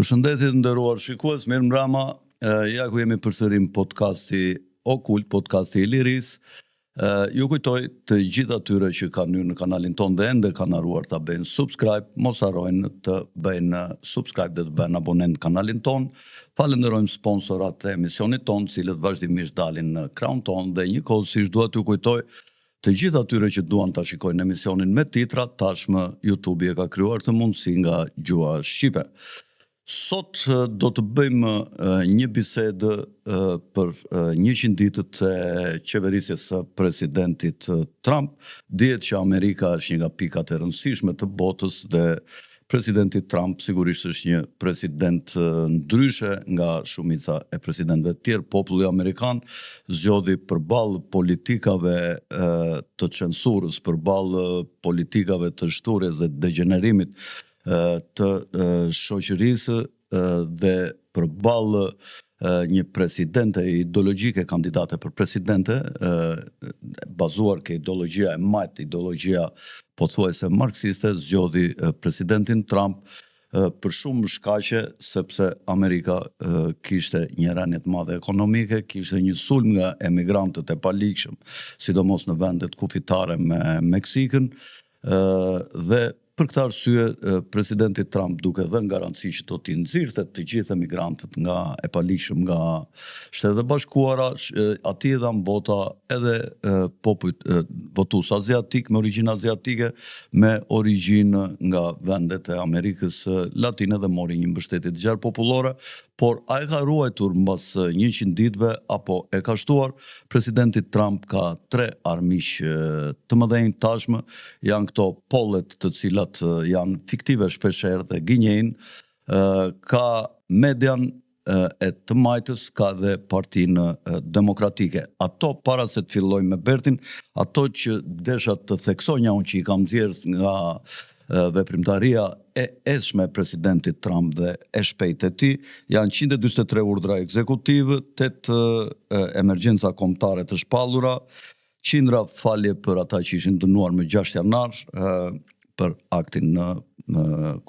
Përshëndetje të nderuar shikues, mirëmbrëma. Ja ku jemi përsëri në podcasti Okult, podcasti i Liris. Ju kujtoj të gjithë atyre që kanë hyrë në kanalin ton dhe ende kanë haruar ta bëjnë subscribe, mos harrojnë të bëjnë subscribe dhe të bëjnë abonent në kanalin ton. Falenderojmë sponsorat e emisionit ton, cilët vazhdimisht dalin në ekran ton dhe njëkohësisht dua t'ju kujtoj të gjithë atyre që duan ta shikojnë emisionin me titra, tashmë YouTube e ka krijuar të mundësi nga gjua shqipe. Sot do të bëjmë një bisedë për 100 ditët e qeverisjes së presidentit Trump. Dihet që Amerika është një nga pikat e rëndësishme të botës dhe presidenti Trump sigurisht është një president ndryshe nga shumica e presidentëve të tjerë. Populli amerikan zgjodhi përballë politikave të censurës, përballë politikave të shturjes dhe degenerimit të shoqërisë dhe përballë një presidente ideologjike, kandidate për presidente, bazuar ke ideologjia e majt, ideologjia pothuajse marksiste, zgjodhi presidentin Trump për shumë shkaqe, sepse Amerika kishte një rënje të madhe ekonomike, kishte një sulm nga emigrantët e palikshëm, sidomos në vendet kufitare me Meksikën, dhe për këtë arsye, presidenti Trump duke dhënë garanci që do t'i nxirrte të gjithë emigrantët nga e palikshëm nga Shtetet e Bashkuara, atij dhan vota edhe popujt votues azjatik me origjinë azjatike, me origjinë nga vendet e Amerikës Latine dhe mori një mbështetje të gjerë popullore, por a e ka ruajtur mbas 100 ditëve apo e ka shtuar? Presidenti Trump ka 3 armiq të mëdhenj tashmë, janë këto pollet të cilat janë fiktive shpeshherë dhe gënjejnë, ka median e të majtës, ka dhe partinë demokratike. Ato para se të filloj me Bertin, ato që desha të theksonja unë që i kam nxjerrë nga veprimtaria e eshme e presidentit Trump dhe e shpejtë e tij, janë 143 urdhra ekzekutive, 8 emergjenca kombëtare të shpallura, qindra falje për ata që ishin dënuar më 6 janar, për aktin në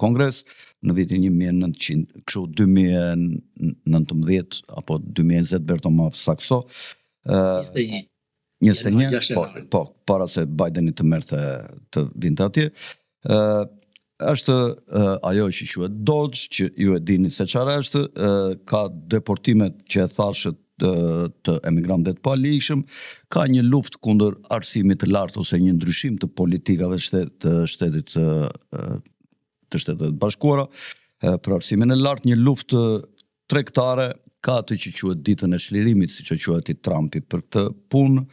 Kongres në vitin 1900, kështu 2019 apo 2020 Bertomaf sakso. 21, po, para se Bideni të merrte të vinte atje. Është ajo që quhet Dodge, që ju e dini se çfarë është, ka deportimet që e thashët të emigrantëve të palikshëm, ka një luftë kundër arsimit të lartë ose një ndryshim të politikave të Shtetet Bashkuara për arsimin e lartë, një luftë tregtare, ka atë që quhet ditën e çlirimit, siç e quajti Trumpi për këtë punë,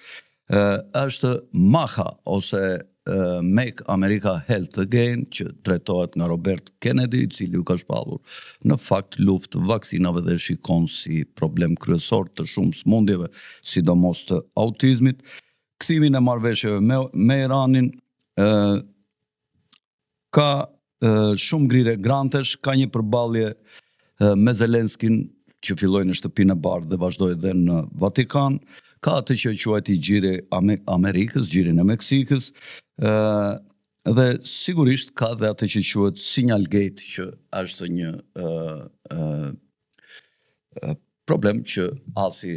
është MAHA ose Make America Health Again, që drejtohet nga Robert Kennedy, i cili u ka shpallur në fakt luftë vaksinave dhe shikon si problem kryesor të shumë sëmundjeve, sidomos të autizmit. Kthimin e marrëveshjeve me Iranin, ka shumë ngrirje grantesh, ka një përballje me Zelenskin që filloi në Shtëpinë e Bardhë dhe vazhdoi edhe në Vatikan, ka atë që quajti gjiri Amerikës, gjirin e Meksikës, dhe sigurisht ka dhe atë që quhet Signalgate, që është një problem që asi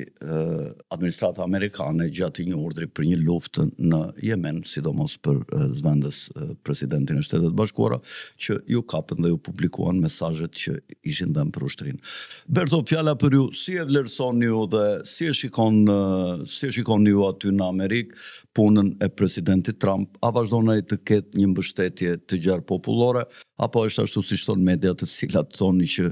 administrata amerikane gjati një urdhri për një luftë në Yemen, sidomos për zvendes presidentin e Shtetet Bashkuara, që ju kapën dhe ju publikuan mesazhet që ishin dhënë për ushtrinë. Berto, fjala për ju, si e vlerësoni ju dhe si e shikoni ju aty në Amerikë punën e presidentit Trump? A vazhdon ai të ketë një mbështetje të gjerë popullore, apo është ashtu siç thon mediat, të cilat thonë që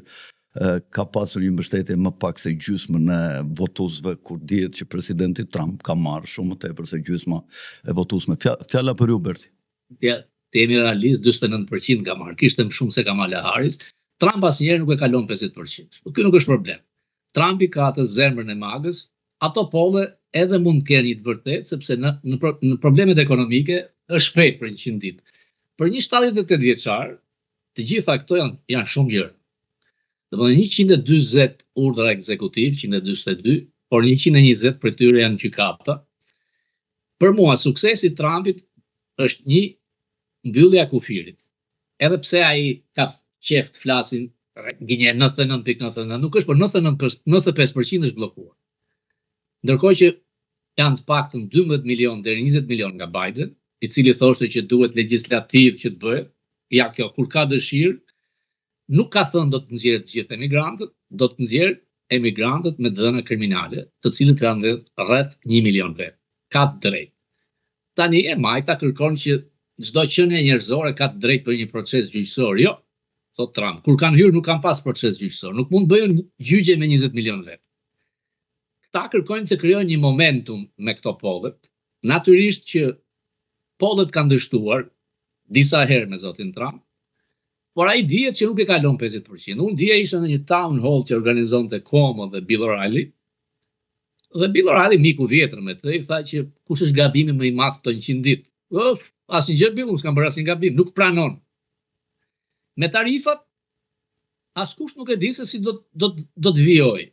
ka pasur një mbështetje më pak se gjysmën e votuesve, kur dihet që presidenti Trump ka marrë shumë më tepër se gjysma e votuesve. Fjala për ju, Berti. Të jemi realist, 49% ka marrë, kishte më shumë se Kamala Harris. Trump asnjëherë nuk e kalon 50%. Ky nuk është problem. Trumpi ka atë zemrën e magës, ato polle edhe mund të kenë një të vërtetë, sepse në problemet ekonomike është shpejt për 100 ditë. Për një 78 vjeçar, të gjitha këto janë shumë gjëra. Domethënë 140 urdhra ekzekutiv, 142, por 120 për tyre janë gjykata. Për mua suksesi i Trumpit është një mbyllje e kufirit. Edhe pse ai ka qef të flasin Gjenje 99.99, nuk është, por 95% është bllokuar. Ndërkohë që janë të paktën 12 milion deri 20 milion nga Biden, i cili thoshte që duhet legjislativ që të bëhet. Ja kjo, kur ka dëshirë, nuk ka thënë do të nxjerrë të gjithë emigrantët, do të nxjerrë emigrantët me dhëna kriminale, të cilët janë rreth 1 milion vet. Ka të drejtë. Tani e Majta kërkon që çdo qenie njerëzore ka të drejtë për një proces gjyqësor. Jo, thot Trump, kur kanë hyrë nuk kanë pas proces gjyqësor, nuk mund bëjnë gjyqje me 20 milion vet. Këta kërkojnë të krijojnë një momentum me këto pollet. Natyrisht që pollet kanë dështuar disa herë me zotin Trump, por ai dihet që nuk e kalon 50%. Unë dje isha në një town hall që organizonte Cuomo dhe Bill O'Reilly, dhe Bill O'Reilly, miku vjetër me të, i tha që kush është gabimi më i madh këto 100 ditë. Asnjë gjë Bill, unë s'kam bërë asnjë gabim, nuk pranon. Me tarifat, askush nuk e di se si do të vijojë.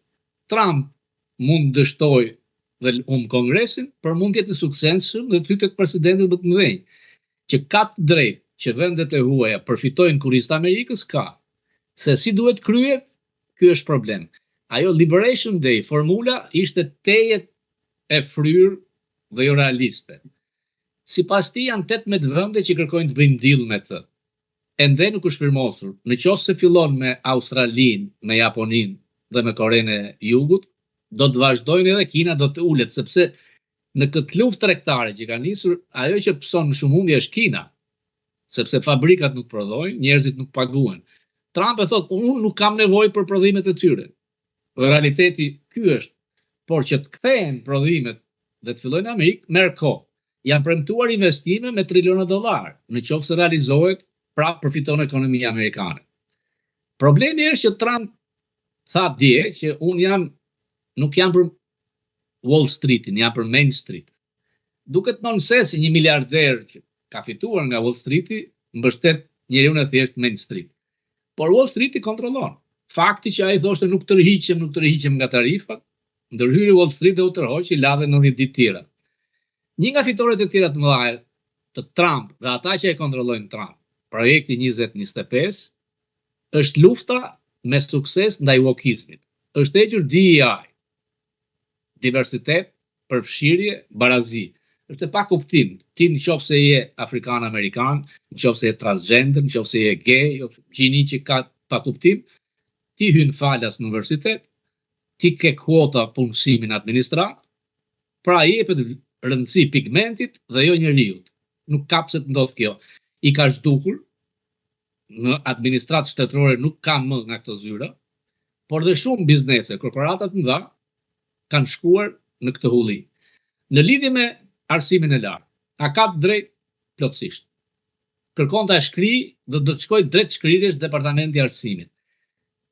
Trump mund dështoj dhe Kongresin, por mund të jetë i suksesshëm dhe ty tek presidentët më të mëdhenj, që ka të drejtë që vendet e huaja përfitojnë kurrizë të Amerikës, ka. Se si duhet kryhet, ky është problem. Ajo Liberation Day, formula ishte tejet e fryrë dhe jo realiste. Sipas tij janë 18 vende që kërkojnë të bëjnë deal me të. Ende nuk është firmosur. Në qoftë se fillon me Australinë, me Japoninë dhe me Korenë e Jugut, do të vazhdojnë edhe Kina do të ulet, sepse në këtë luftë tregtare që ka nisur, ajo që pëson në shumë humbje është Kina, sepse fabrikat nuk prodhojnë, njerëzit nuk paguhen. Trump e thot, unë nuk kam nevojë për prodhimet e tyre. Dhe realiteti ky është, por që të kthehen prodhimet dhe të fillojnë në Amerikë, merr kohë. Janë premtuar investime me triliona dollar, në qoftë se realizohet, prapë përfiton ekonomia amerikane. Problemi është që Trump tha dje që unë nuk jam për Wall Streetin, jam për Main Street. Duket nonsens një miliarder që ka fituar nga Wall Streeti, mbështet njeriu e thjesht Main Street. Por Wall Streeti kontrollon. Fakti që ai thoshte nuk tërhiqem nga tarifat, ndërhyri Wall Street dhe u tërhoqi lavë 90 ditë tjera. Një nga fitoret e tjera të mëdha të Trump dhe ata që e kontrollojnë Trump, projekti 2025, është lufta me sukses ndaj wokizmit. Është hequr DEI, diversitet, përfshirje, barazi. Është e pa kuptim. Ti në qoftë se je afrikan-amerikan, në qoftë se je transgender, në qoftë se je gay, gjini që ka pa kuptim, ti hyn falas në universitet, ti ke kuota punësimin administrat, pra jepet rëndësi pigmentit dhe jo njeriut. Nuk ka pse të ndodh kjo. I ka zhdukur, në administratë shtetërore nuk ka më nga këto zyra, por dhe shumë biznese, korporatat mëdha, kanë shkuar në këtë hulli. Në lidhje me arsimin e lartë, a ka drejt plotësisht. Kërkon ta shkrijë dhe do të shkojë drejt shkrirjes departamenti i arsimit.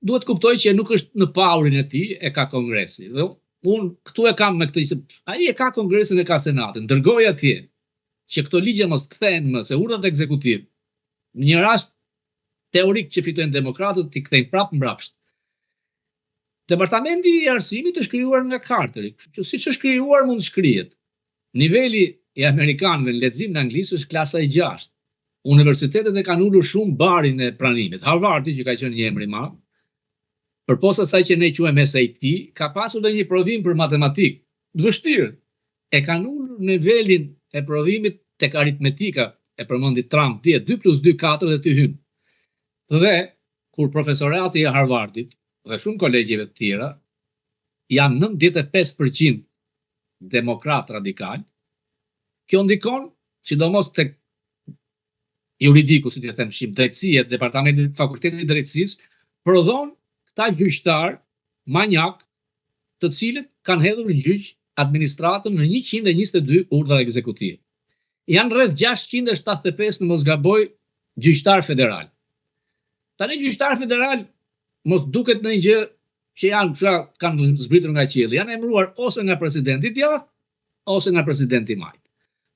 Duhet kuptoj që nuk është në paurin e tij, e ka kongresi. Dhe unë këtu e kam me këtë, ai e ka kongresin e ka senatin, dërgoj atje që këto ligje mos kthehen më, se urdhat ekzekutiv, në një rast teorik që fitojnë demokratët, ti kthejnë prapë mbrapsht. Departamenti i arsimit është krijuar nga Carteri, që siç është krijuar mund të shkrihet. Niveli i amerikanëve në lexim në anglisht është klasa e 6. Universitetet e kanë ulur shumë barin e pranimit. Harvardi, që ka qenë një emër i madh, përposa asaj që ne quajmë SAT, ka pasur edhe një provim për matematik. Vështirë. E kanë ulur nivelin e provimit tek aritmetika, e përmendi Trump, 2 + 2 4 dhe ty hyn. Dhe kur profesorati i Harvardit dhe shumë kolegjeve të tjera janë 95% demokrat radikal, kjo ndikon, sidomos tek juridiku, si të them shqip, drejtësia, departamenti fakultetit drejtësisë, prodhon këta gjyqtar manjak, të cilët kanë hedhur në gjyq administratën në 122 urdhra ekzekutive. Janë rreth 675 në mos gaboj gjyqtar federal. Tani gjyqtar federal mos duket në një gjë që kanë zbritur nga qielli, janë emëruar ose nga presidenti i djathtë ose nga presidenti i majt.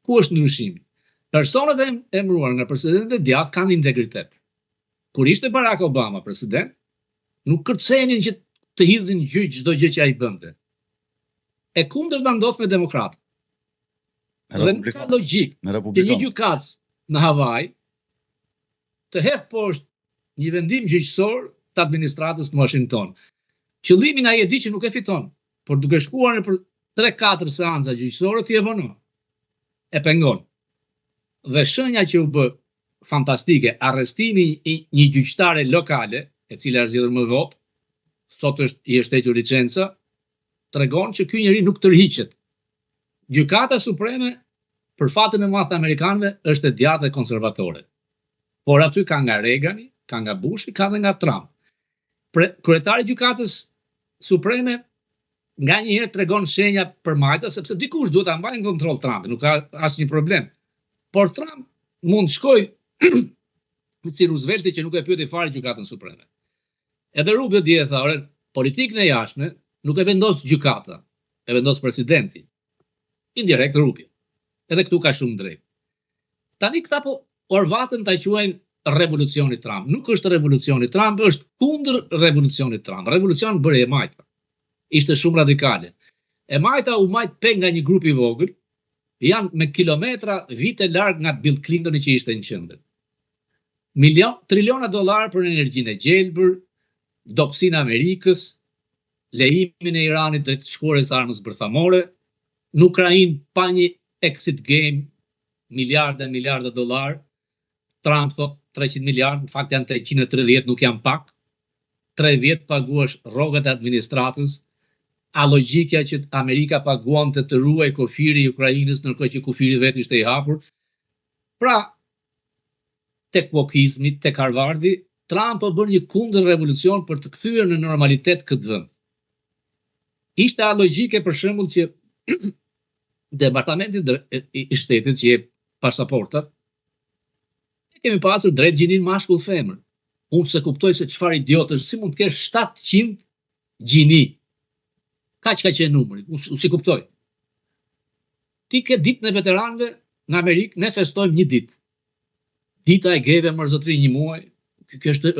Ku është ndryshimi? Personat e emëruar nga presidenti i djathtë kanë integritet. Kur ishte Barack Obama president, nuk kërcenin që të hidhin gjyq çdo gjë që ai bënte. E kundërta ndodh me demokratët. Dhe nuk ka logjik që një gjykatës në Havaj të hedh poshtë një vendim gjyqësor të administratës në Washington. Qëllimin ai e di që nuk e fiton, por duke shkuar në për 3-4 seanca gjyqësore ti e vonon. E pengon. Dhe shenja që u bë fantastike, arrestimi i një gjyqtare lokale, e cila është zgjedhur më votë, sot i është hequr licenca, tregon që ky njeri nuk tërhiqet. Gjykata Supreme, për fatën e madh të amerikanëve, është e djathtë dhe konservatore. Por aty ka nga Reagani, ka nga Bushi, ka dhe nga Trump. Kryetari i gjykatës Supreme nga njëherë tregon shenja për majta, sepse dikush duhet ta mbajë në kontroll Trump, nuk ka asnjë problem. Por Trump mund shkojë si Roosevelti që nuk e pyeti fare gjykatën Supreme. Edhe Rubio dje tha, politikën e jashtme nuk e vendos gjykata, e vendos presidenti. Indirekt Rubio. Edhe këtu ka shumë drejt. Tani këta po orvatën ta quajnë revolucioni Trump. Nuk është revolucioni Trump, është kundër revolucionit Trump. Revolucion bëri e majta. Ishte shumë radikale. E majta u majt peng nga një grup i vogël, janë me kilometra vite larg nga Bill Clintoni që ishte në qendër. Triliona dollar për energjinë e gjelbër, dobësinë e Amerikës, lejimin e Iranit drejt shkuarjes armës bërthamore, në Ukrainë pa një exit game, miliarda dollar. Trump thot 300 miliard, në fakt janë 330, nuk janë pak. 3 vjet paguash rrogat e administratës. A logjika që Amerika paguante të ruaj kufiri i Ukrainës ndërkohë që kufiri vetë ishte i hapur. Pra, tek wokizmi, tek Harvardi, Trump po bën një kundër revolucion për të kthyer në normalitet këtë vend. Ishte a logjike për shembull që Departamenti i Shtetit që jep pasaportat, kemi pasur drejt gjinin mashkull femër. Unë se kuptoj se çfarë idiotësh, si mund të kesh 700 gjini. Kaq ka qenë numri, unë si kuptoj. Ti ke ditën e veteranëve në Amerikë, ne festojmë një ditë. Dita e gejve mërzotri një muaj, kjo është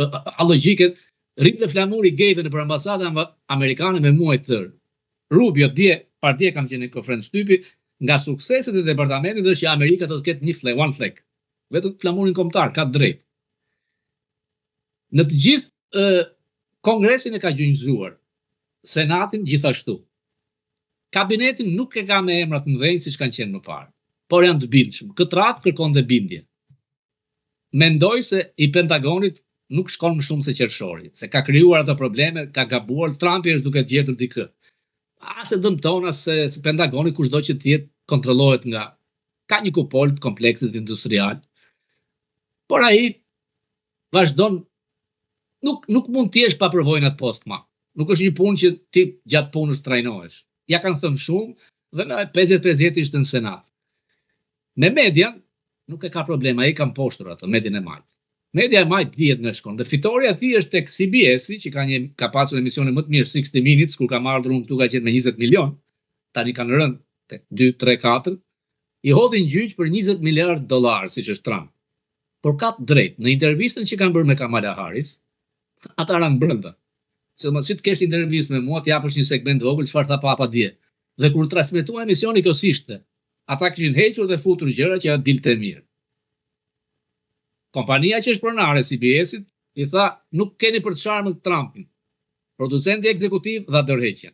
logjike, rrit dhe flamuri gejve në për ambasadën amerikane me muaj të tërë. Rubio dje kam qenë në konferencë shtypi, nga sukseset e departamentit është që Amerika do të ketë një one flag. Vetëm flamurin kombëtar ka drejt. Në të gjithë Kongresin e ka gjunjëzuar, Senatin gjithashtu. Kabinetin nuk e ka me emrat në vend siç kanë qenë më parë, por janë të bindshëm. Këtë radhë kërkonte bindje. Mendoj se i Pentagonit nuk shkon më shumë se qershori, se ka krijuar ato probleme, ka gabuar, Trumpi është duke gjetur dikë. Se dëmton se Pentagoni kushdo që tjetë kontrollohet nga, ka një kupol të kompleksit industrial, por ai vazhdon, nuk mund t'jesh pa përvojën atë post ma. Nuk është një punë që ti gjatë punës trajnohesh. Ja kanë thënë shumë dhe në 50-50 ishte në Senat. Me median, nuk e ka problema, ai kanë poshtur ato, median e majtë. Media e majtë dihet nga shkon. Dhe fitoria e tij është tek CBS-i, që ka pasur emisione më të mirë 60 Minutes, kur ka marrë unë këtu ka qenë me 20 milion. Tani kanë rënë tek 2, 3, 4. I hodhin gjyq për 20 miliard dollar, siç është Trump. Por ka të drejtë, në intervistën që kanë bërë me Kamala Harris, ata ranë brenda. Se mos të kesh intervistë me mua, të japësh një segment vogël çfarë tha papa dje. Dhe kur transmetua emisioni kësishte, ata kishin hequr dhe futur gjëra që dilte mirë. Kompania që është pronare CBS-it i tha, nuk keni për të sharmën Trumpin. Producenti ekzekutiv dha dorëheqjen.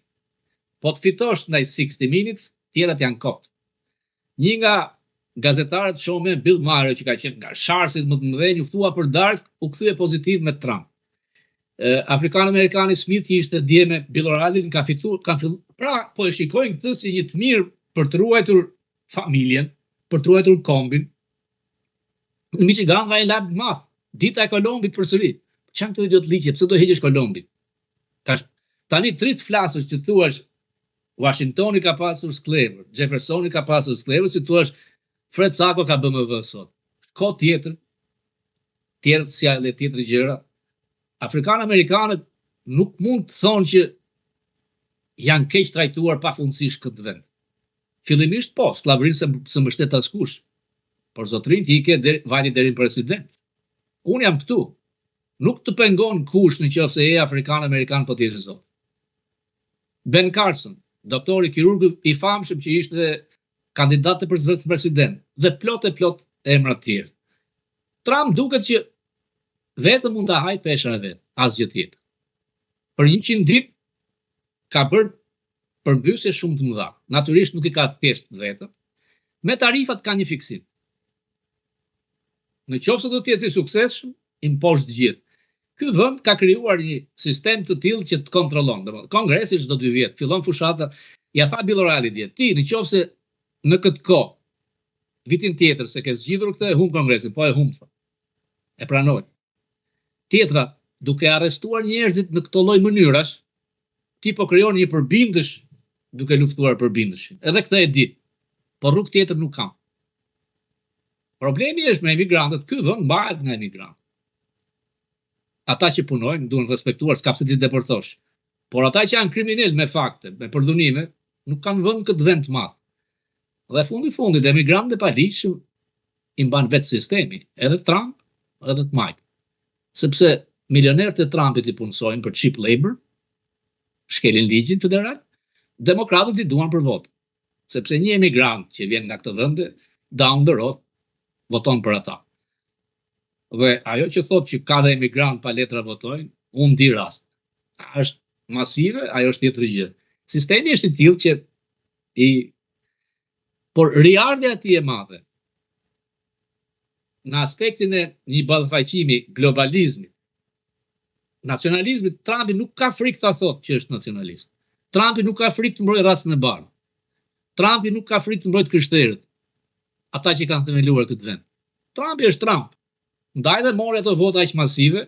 Po të fitosh ndaj 60 Minutes, tjerat janë kot. Një nga gazetarët shumë Bill Maher, që ka qenë nga sharsit më të mëdhenj, u thua për darkë, u kthye pozitiv me Trump. Afrikan-Amerikani Smith që ishte dje me Bill O'Reilly kanë filluar. Pra, po e shikojnë këtë si një të mirë për të ruajtur familjen, për të ruajtur kombin. Në Michigan ka një lab madh, dita e Kolombit përsëri. Çan këto idiot liçe, pse do heqësh Kolombin? Tani trit flasësh që thuash Washingtoni ka pasur sklever, Jeffersoni ka pasur sklever, si thuash Fred Sako ka BMW sot. Ko tjetër, tjetër gjëra. Afrikan-Amerikanët nuk mund të thonë që janë keq trajtuar pafundësisht këtë vend. Fillimisht po, skllavërinë së mbështet askush. Por zotrin ti i ke vajti deri në president. Unë jam këtu. Nuk të pengon kush në qoftë se je Afrikan-Amerikan po t'jesh zot. Ben Carson, doktori kirurg i famshëm që ishte kandidat për president dhe plot emra të tjerë. Trump duket që vetëm mund ta haj peshën e vet, asgjë tjetër. Për 100 ditë ka bërë përmbysje shumë të mëdha. Natyrisht nuk i ka thjesht vetëm, me tarifat ka një fiksim. Në qoftë se do të jetë i suksesshëm, i mposh të gjithë. Ky vend ka krijuar një sistem të tillë që të kontrollon. Domethënë, kongresi çdo 2 vjet fillon fushata, ja tha Bill O'Reilly dje, ti në qoftë se në këtë kohë vitin tjetër se ke zgjidhur këtë e humb kongresin, po e humb. E pranoj. Tjetra, duke arrestuar njerëzit në këto lloj mënyrash, ti po krijon një përbindësh duke luftuar përbindëshin. Edhe këtë e di. Po rrugë tjetër nuk kam. Problemi është me emigrantët, ky vend mbahet nga emigrantë. Ata që punojnë duhen respektuar, s'ka pse ti deportosh. Por ata që janë kriminal me fakte, me përdhunime, nuk kanë vënë këtë vend të madh. Dhe fundit emigrantët e paligjshëm i mban vetë sistemi, edhe Trump, edhe të majtë. Sepse milionerët e Trumpit i punsojnë për cheap labor, shkelin ligjin federal, demokratët i duan për votë. Sepse një emigrant që vjen nga këto vende, down the road, voton për ata. Dhe ajo që thotë që ka dhe emigrant pa letra votojnë, unë di rast. Është masive, ajo është tjetër gjë. Sistemi është i tillë që por riardhja e tij e madhe në aspektin e një ballafaqimi globalizmit, nacionalizmit, Trumpi nuk ka frikë ta thotë që është nacionalist. Trumpi nuk ka frikë të mbrojë rasën e bardhë. Trumpi nuk ka frikë të mbrojë krishterët, ata që kanë themeluar këtë vend. Trumpi është Trump. Ndaj dhe mori ato vota aq masive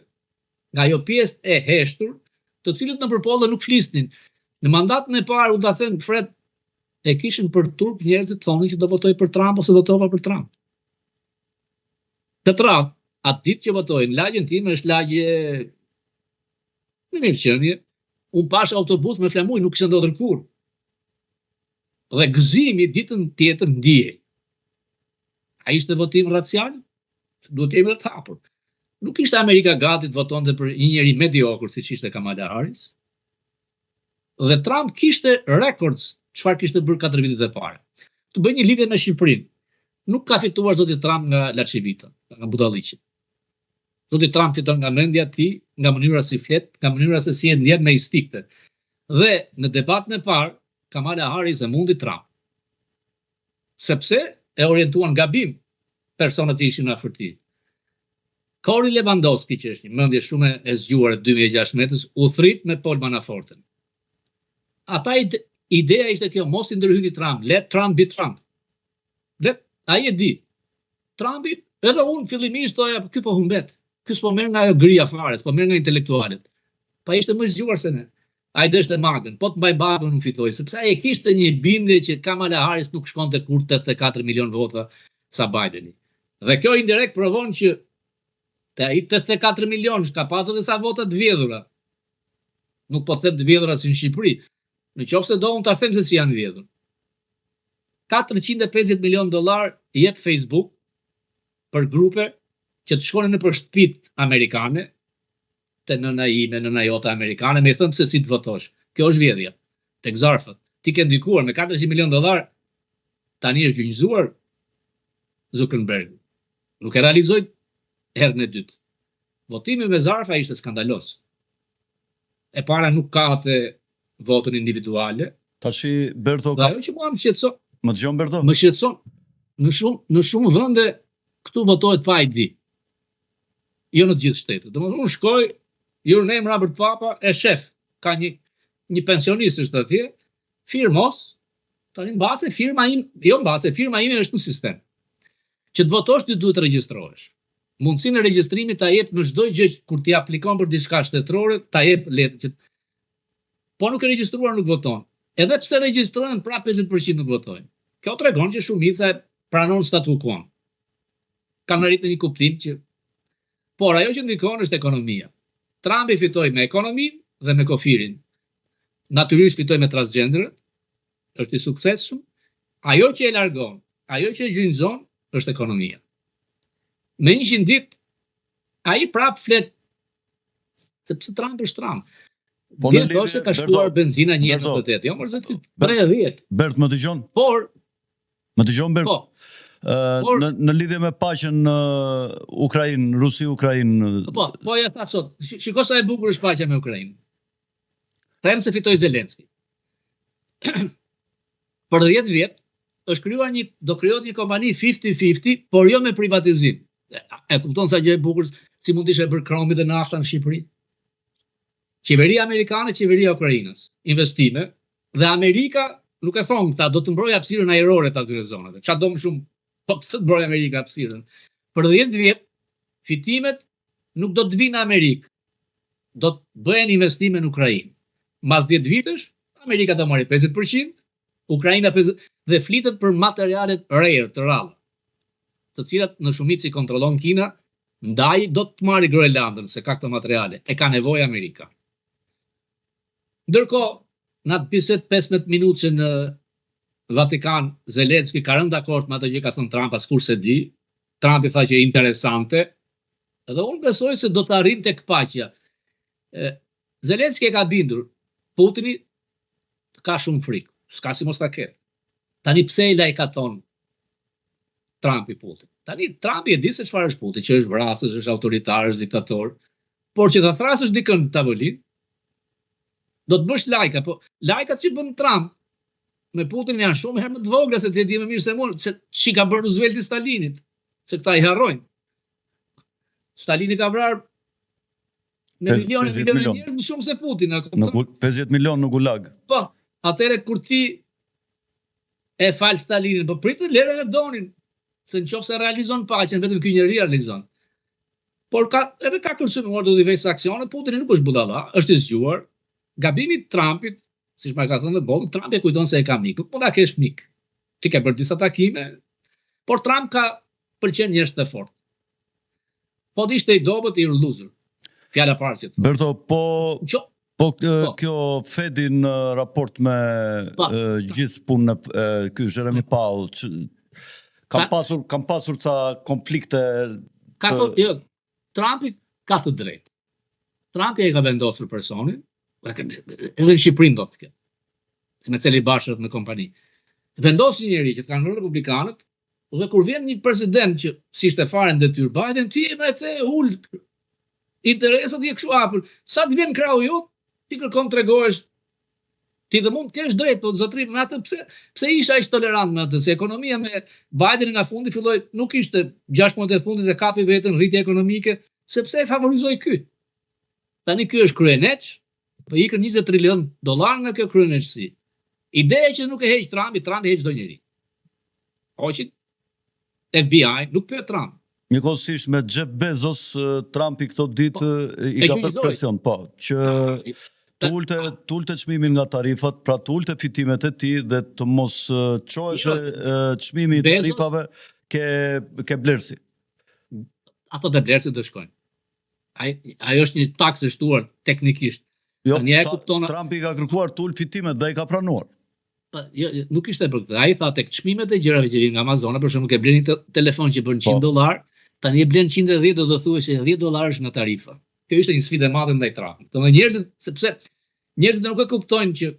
nga ajo pjesë e heshtur, të cilët në përpollë nuk flisnin. Në mandatën e parë u ta them Fred e kishin për turp njerëzit thonin që do votoj për Trump ose votova për Trump. Të tradh, atë ditë që votojnë, lagjen time është lagje në mirëqenie. Unë pash autobus me flamuj, nuk kishte ndodhur kurrë. Dhe gëzimi ditën tjetër ndihej. A ishte votim racial? Duhet jemi të hapur. Nuk ishte Amerika gati të votonte për një njeri mediokër siç ishte Kamala Harris. Dhe Trump kishte records çfarë kishte bërë 4 vitet e para. Të bëj një lidhje me Shqipërinë. Nuk ka fituar zoti Trump nga Laçivita, nga Budalliqi. Zoti Trump fiton nga mendja e tij, nga mënyra si flet, nga mënyra se si e ndjen me instikte. Dhe në debatën e parë, Kamala Harris e mundi Trump. Sepse e orientuan gabim personat që ishin afër tij. Cory Lewandowski, që është një mendje shumë e zgjuar e 2016, u thrit me Paul Manafortin. Ata ideja ishte kjo, mos i ndërhyni Trump, let Trump be Trump. Ai e di. Trumpi, edhe unë fillimisht thoja, ky po humbet. Ky s'po merr nga ajo gria fare, s'po merr nga intelektualet. Pa ishte më zgjuar se ne. Ai deshte magën, po të mbaj bagën nuk fitoi, sepse ai kishte një bindje që Kamala Harris nuk shkonte kur 84 milion vota sa Bideni. Dhe kjo indirekt provon që te ai 84 milion ka patur edhe sa vota të vjedhura. Nuk po them të vjedhura si në Shqipëri. Në qoftë se do unë ta them se si janë vjedhur. $450 milion i jep Facebook për grupe që të shkonin nëpër shtëpitë amerikane, te nëna ime, nëna jote amerikane, me thënë se si të votosh. Kjo është vjedhja. Tek zarfët. Ti ke ndikuar me $400 milion, tani është gjunjëzuar Zuckerberg. Nuk e realizoi herën e dytë. Votimi me zarfa ishte skandalos. E para nuk ka atë votën individuale. Tashi Berto Dhe ajo që mua më shqetëson. Më dëgjon Berto? Më shqetëson. Në shumë vende këtu votohet pa ID. Jo në të gjithë shtetet. Domethënë unë shkoj, your name Robert Papa, e shef, ka një pensionist është atje, firmos, tani mbase firma ime është në sistem. Që të votosh ti duhet të regjistrohesh. Mundësinë e regjistrimit ta jep në çdo gjë kur ti aplikon për diçka shtetërore, ta jep letë që po nuk e regjistruar nuk voton. Edhe pse regjistrohen, pra 50% nuk votojnë. Kjo tregon që shumica pranon statu quo. Kanë arritur një kuptim që por ajo që ndikon është ekonomia. Trumpi fitoi me ekonominë dhe me kofirin. Natyrisht fitoi me transgender, është i suksesshëm. Ajo që e largon, ajo që e gjynjëzon është ekonomia. Me 100 ditë ai prap flet sepse Trump është Trump. Po Dhe thoshe ka shkuar benzina 1.98, jo më zëtë 30. Bert, më dëgjon? Por Më dëgjon Bert? po. Në lidhje me paqen në Ukrainë, Rusi-Ukrainë. Po ja tha sot, shiko sa e bukur është paqja me Ukrainë. Them se fitoi Zelenski. Për 10 vjet do krijohet një kompani 50-50, por jo me privatizim. E kupton sa gjë e bukur, si mund të ishte bërë kromi dhe nafta në Shqipëri? Qeveria amerikane, qeveria Ukrainës, investime, dhe Amerika, nuk e thonë këta, do të mbrojë hapësirën ajrore të atyre zonave. Çfarë do më shumë, po të mbrojë Amerika hapësirën. Për 10 vjet, fitimet nuk do të vinë në Amerikë. Do të bëhen investime në Ukrainë. Mbas 10 vitesh, Amerika do marrë 50%, Ukraina 50%, dhe flitet për materialet rare të ralla, të cilat në shumicë i kontrollon Kina, ndaj do të marrë Groenlandën se ka këto materiale, e ka nevojë Amerika. Ndërkohë, në atë bisedë 15 minutë që në Vatikan, Zelenski ka rënë dakord me atë që ka thënë Trump, askush se di. Trump i tha që interesante, dhe unë besoj se do të arrijë tek paqja. Zelenski e ka bindur, Putini ka shumë frikë, s'ka si mos ta ketë. Tani pse i lajkaton Trumpi Putin? Tani Trumpi e di se çfarë është Putin, që është vrasës, është autoritar, është diktator, por që ta thrasësh dikën në tavolinë, do të bësh lajka, po lajkat që bën Trump me Putin janë shumë herë më të vogla se ti e di më mirë se unë, se ç'i ka bërë Roosevelti Stalinit, se këta i harrojnë. Stalini ka vrarë me milione njerëz më shumë se Putin, 50 milion në gulag. Po, atëherë kur ti e fal Stalinin, po pritet lere dhe donin, se nëse realizon paqen, vetëm ky njeri realizon. Por edhe ka kërcënuar do diverse aksione, Putini nuk është budalla, është i zgjuar. Gabimi i Trumpit, siç më ka thënë Bolton, Trumpi e kujton se e ka mik, po ta kesh mik. Ti ke bërë disa takime, por Trump ka pëlqen njerëz të fortë. Po ishte i dobët i rrëlluzur. Fjala parë që. Berto, kjo Fedi në raport me gjithë punën e ky Jeremy Powell, kam pasur ca konflikte. Trumpi ka të drejtë. Trumpi e ka vendosur personin, edhe në Shqipëri do të ketë, si me cili bashkët në kompani. Vendosi njëri që të kanë rënë republikanët, dhe kur vjen një president që si ishte fare në detyrë Biden, ti me të ul interesat i kështu hapur. Sa të vjen krahu jot, ti kërkon tregohesh, ti dhe mund të kesh drejt, po zotrim me atë pse isha aq tolerant me atë, se ekonomia me Bidenin nga fundi filloi, nuk ishte 6 muaj të fundit e kapi veten rritje ekonomike, sepse e favorizoi ky. Tani ky është kryeneç, po ikën $20 trilion nga kjo kryeneçsi. Ideja që nuk e heq Trumpi heq çdo njeri. Hoqit FBI nuk pyet Trump. Njëkohësisht me Jeff Bezos, Trumpi këto ditë i ka bërë presion, që të ulte çmimin nga tarifat, pra të ulte fitimet e tij dhe të mos çoheshë çmimi i tarifave ke blersi. Ato te blersi do shkojnë. Ajo është një taksë e shtuar teknikisht. Jo, Trumpi ka kërkuar të ulë fitimet dhe i ka pranuar. Nuk ishte për këtë. Ai tha tek çmimet e gjërave që vijnë nga Amazona, për shembull ke blerë një telefon që bën $100, tani e blen 110, do thuaj se $10 është nga tarifa. Kjo ishte një sfidë e madhe ndaj Trumpit. Domethënë njerëzit, sepse njerëzit nuk e kuptojnë që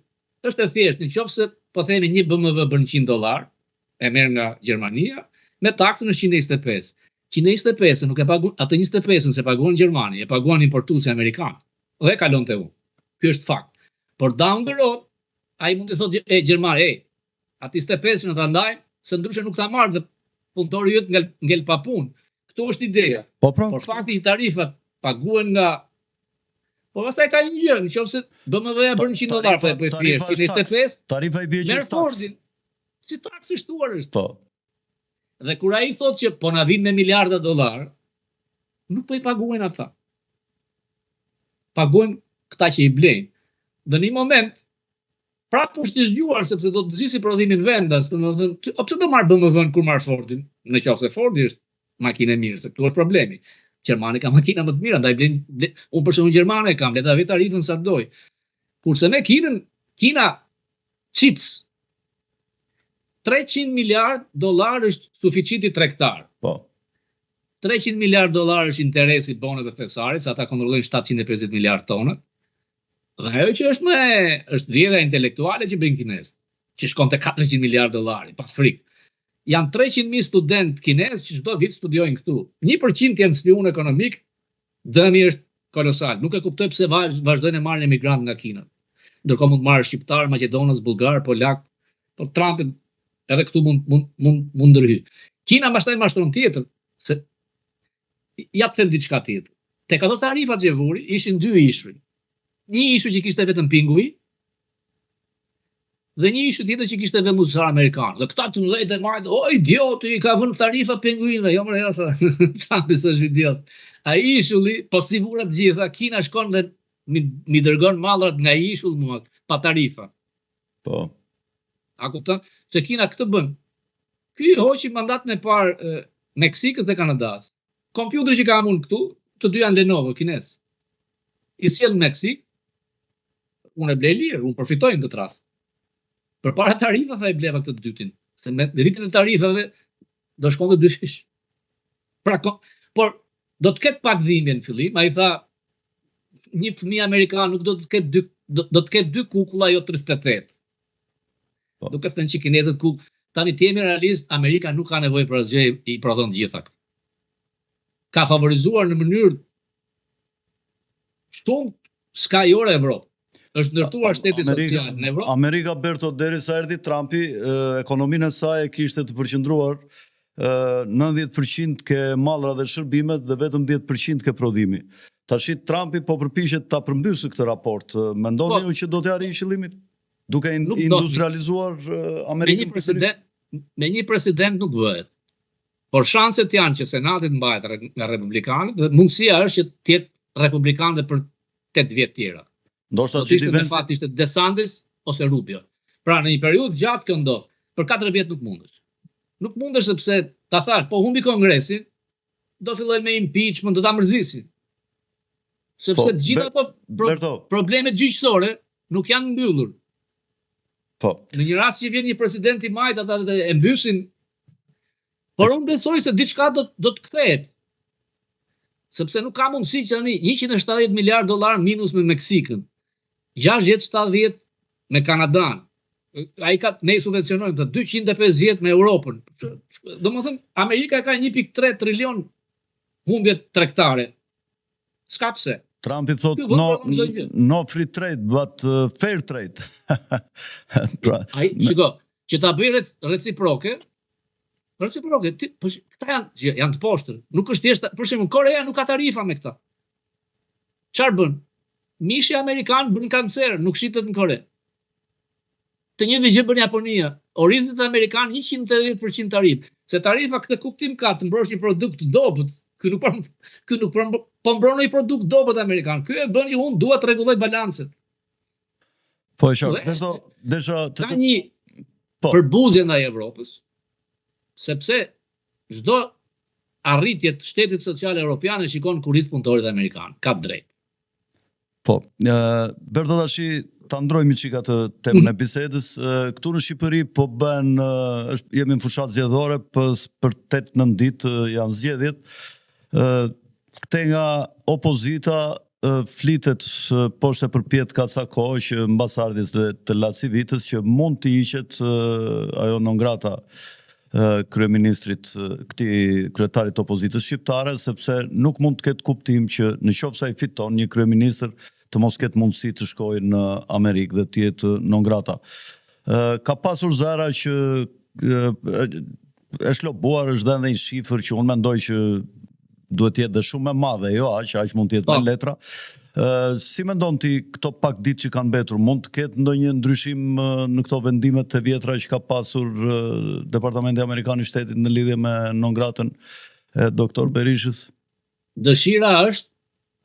është e thjeshtë, nëse po themi një BMW bën $100, e merr nga Gjermania, me taksën është 125. 125 nuk e paguan, atë 25 se paguan Gjermani, e paguan importuesi amerikan. Dhe kalon te unë. Ky është fakt. Por down the road, ai mund të thotë Gjermani, atë 25 në ta ndajmë, se ndryshe nuk ta marr dhe punëtori yt ngel pa punë. Ktu është ideja. Por fakti i tarifat paguhen nga. Po pastaj ka një gjë, nëse BMW-ja bën $100, po e bëj thjesht 125, tarifa i bie gjithë taksën. Si taksë shtuar është. Po. Dhe kur ai thotë që po na vinë me miliarda dollar, nuk po i paguhen ata. Paguhen këta që i blejnë. Dhe në një moment, prapë është i zgjuar, sepse do të nxjisi prodhimin vendas, domethënë, pse do marr BMW-n kur marr Fordin? Në qoftë se Fordi është makinë e mirë, se këtu është problemi. Gjermani ka makina më të mira, ndaj unë për shembull Gjermane kam, le ta vi tarifën sa doj. Kurse me Kinën, Kina chips $300 miliard është suficiti tregtar. Po. $300 miliard është interesi bonet e thesarit, sa ata kontrollojnë 750 miliard tona. Dhe ajo që është vjedha intelektuale që bën kinezët, që shkon te $400 miliard, pa frikë. janë 300.000 student kinez që çdo vit studiojnë këtu. 1% janë spion ekonomik, dëmi është kolosal. Nuk e kuptoj pse vazhdojnë të marrin emigrant nga Kina. Ndërkohë mund të marrë shqiptar, maqedonës, bullgar, polak, por Trumpi edhe këtu mund ndërhy. Kina mbashtaj mashtron tjetër, se ja të them diçka tjetër. Tek ato tarifat që vuri, ishin dy ishuj. Një ishuj që kishte vetëm pinguj, dhe një ishuj tjetër që kishte vetëm uzar amerikan. Dhe këta të mëdhej të marrin, o idioti, i ka vënë tarifa pinguinëve. Jo më ja, Trumpi s'është idiot. Ai ishulli, po si vura të gjitha, Kina shkon dhe mi dërgon mallrat nga ishull mua pa tarifa. Po. A kupton? Se Kina këtë bën. Ky hoqi mandatin e parë Meksikës dhe Kanadas. Kompjuteri që kam unë këtu, të dy janë Lenovo kinez. I sjell në Meksikë, unë e blej lirë, unë përfitoj në këtë rast. Përpara tarifave e bleva këtë dytin, se me rritjen e tarifave do shkonte dy fish. Pra, por do të ketë pak dhimbje në fillim, ai tha një fëmijë amerikan nuk do të ketë dy kukulla, jo 38. Duke thënë që kinezët tani të jemi realist, Amerika nuk ka nevojë për asgjë, i prodhon të gjitha këtë. Ka favorizuar në mënyrë shumë skajore Evropë. Është ndërtuar shteti social në Evropë. Amerika Berto derisa erdhi Trumpi, ekonominë e saj e kishte të përqendruar 90% ke mallra dhe shërbimet dhe vetëm 10% ke prodhimi. Tashi Trumpi po përpiqet ta përmbysë këtë raport. Mendoni ju që do të arrijë qëllimin? Duke industrializuar Amerikën me një president nuk bëhet. Por shanset janë që Senati të mbahet nga republikanët, dhe mundësia është që të jetë republikanë për 8 vjet tjera. Ndoshta në fakt ishte DeSantis ose Rubio. Pra në një periudhë gjatë kjo ndodh. Për 4 vjet nuk mundesh. Nuk mundesh sepse ta thash, po humbi kongresin, do fillojnë me impeachment, do ta mërzisin. Sepse gjithë ato problemet gjyqësore nuk janë mbyllur. Në një rast që vjen një president i majt, ata e mbysin. Por unë besoj se diçka do të kthehet. Sepse nuk ka mundësi që tani 170 miliard dollar minus me Meksikën, 60-70 me Kanadan. Ne i subvencionojmë të 250 me Europën. Domethënë Amerika ka 1.3 trilion humbje tregtare. S'ka pse. Trumpi thot no free trade, but fair trade. Shiko, që ta bëj reciproke, këta janë të poshtër. Nuk është thjesht, për shembull, Korea nuk ka tarifa me këta. Çfarë bën? Mishi amerikan bën kancer, nuk shitet në Kore. Të njëjtën gjë bën Japonia. Orizit amerikan 180% tarifë. Se tarifa këtë kuptim ka të mbrosh një produkt dobët. Ky nuk po mbron një produkt dobët amerikan. Ky e bën që unë dua të rregulloj balancet. Po e shoh, desha ka një përbuzje ndaj Evropës, sepse çdo arritje të shtetit social evropian e shikon kurriz punëtorit amerikan. Ka drejt. Po, Berto tashi ta ndrojmë çika të temën e bisedës. Këtu në Shqipëri po bën jemi në fushat zgjedhore, për 8-9 ditë janë zgjedhjet. Këte nga opozita flitet poshtë e përpjet ka ca kohë që mbas ardhjes të Lacivitës që mund të hiqet ajo non grata kryeministrit, këtij kryetarit opozitës shqiptare, sepse nuk mund të ketë kuptim që në qoftë se ai fiton një kryeministër të mos ketë mundësi të shkojë në Amerikë dhe të jetë non grata. Ka pasur zëra që është lobuar, është dhënë një shifër që unë mendoj që duhet jetë dhe shumë e madhe, jo aq mund të jetë me letra. Si mendon ti këto pak ditë që kanë mbetur, mund të ketë ndonjë ndryshim në këto vendimet e vjetra që ka pasur Departamenti Amerikan i Shtetit në lidhje me non gratën e doktor Berishës? Dëshira është,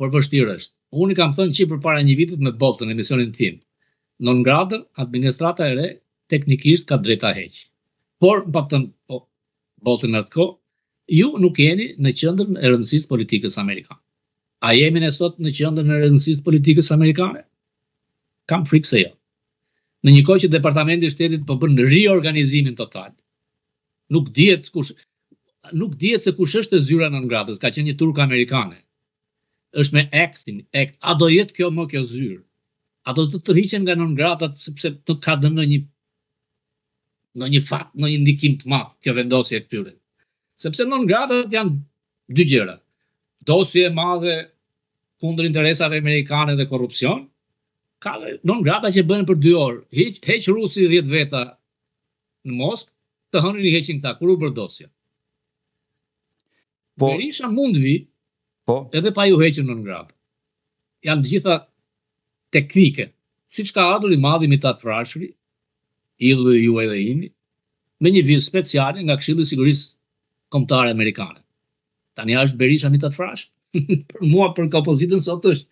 por vështirë është. Unë i kam thënë që përpara një vitit me Bolton në emisionin tim. Non gratën, administrata e re teknikisht ka drejta heq. Por paktën Bolton atë kohë, ju nuk jeni në qendrën e rëndësisë politikës amerikane. A jemi ne sot në qendrën e rëndësisë politikës amerikane? Kam frikë se jo. Në një kohë që Departamenti i Shtetit po bën riorganizimin total. Nuk dihet se kush është e zyra non gratës, ka qenë një turk amerikane. Është me act, a do jetë kjo më kjo zyrë? A do të tërhiqen nga non gratat sepse nuk ka dhënë një në një fakt, në një ndikim të madh kjo vendosje e këtyre. Sepse non gratat janë dy gjëra. Dosje e madhe kundër interesave amerikane dhe korrupsion, ka non grata që bëhen për 2 orë. Heq rusi 10 veta në Moskë, të hënin i heqin këta, kur u bër dosja. Po, Berisha mund vi, po, edhe pa ju hequr non grata. Janë të gjitha teknike, siç ka ardhur i madh imitat Frashëri, idhulli juaj dhe imi, me një vizë speciale nga Këshilli i Sigurisë Kombëtare Amerikane. Tani është Berisha imitat Frash? Për mua, për opozitën sot është.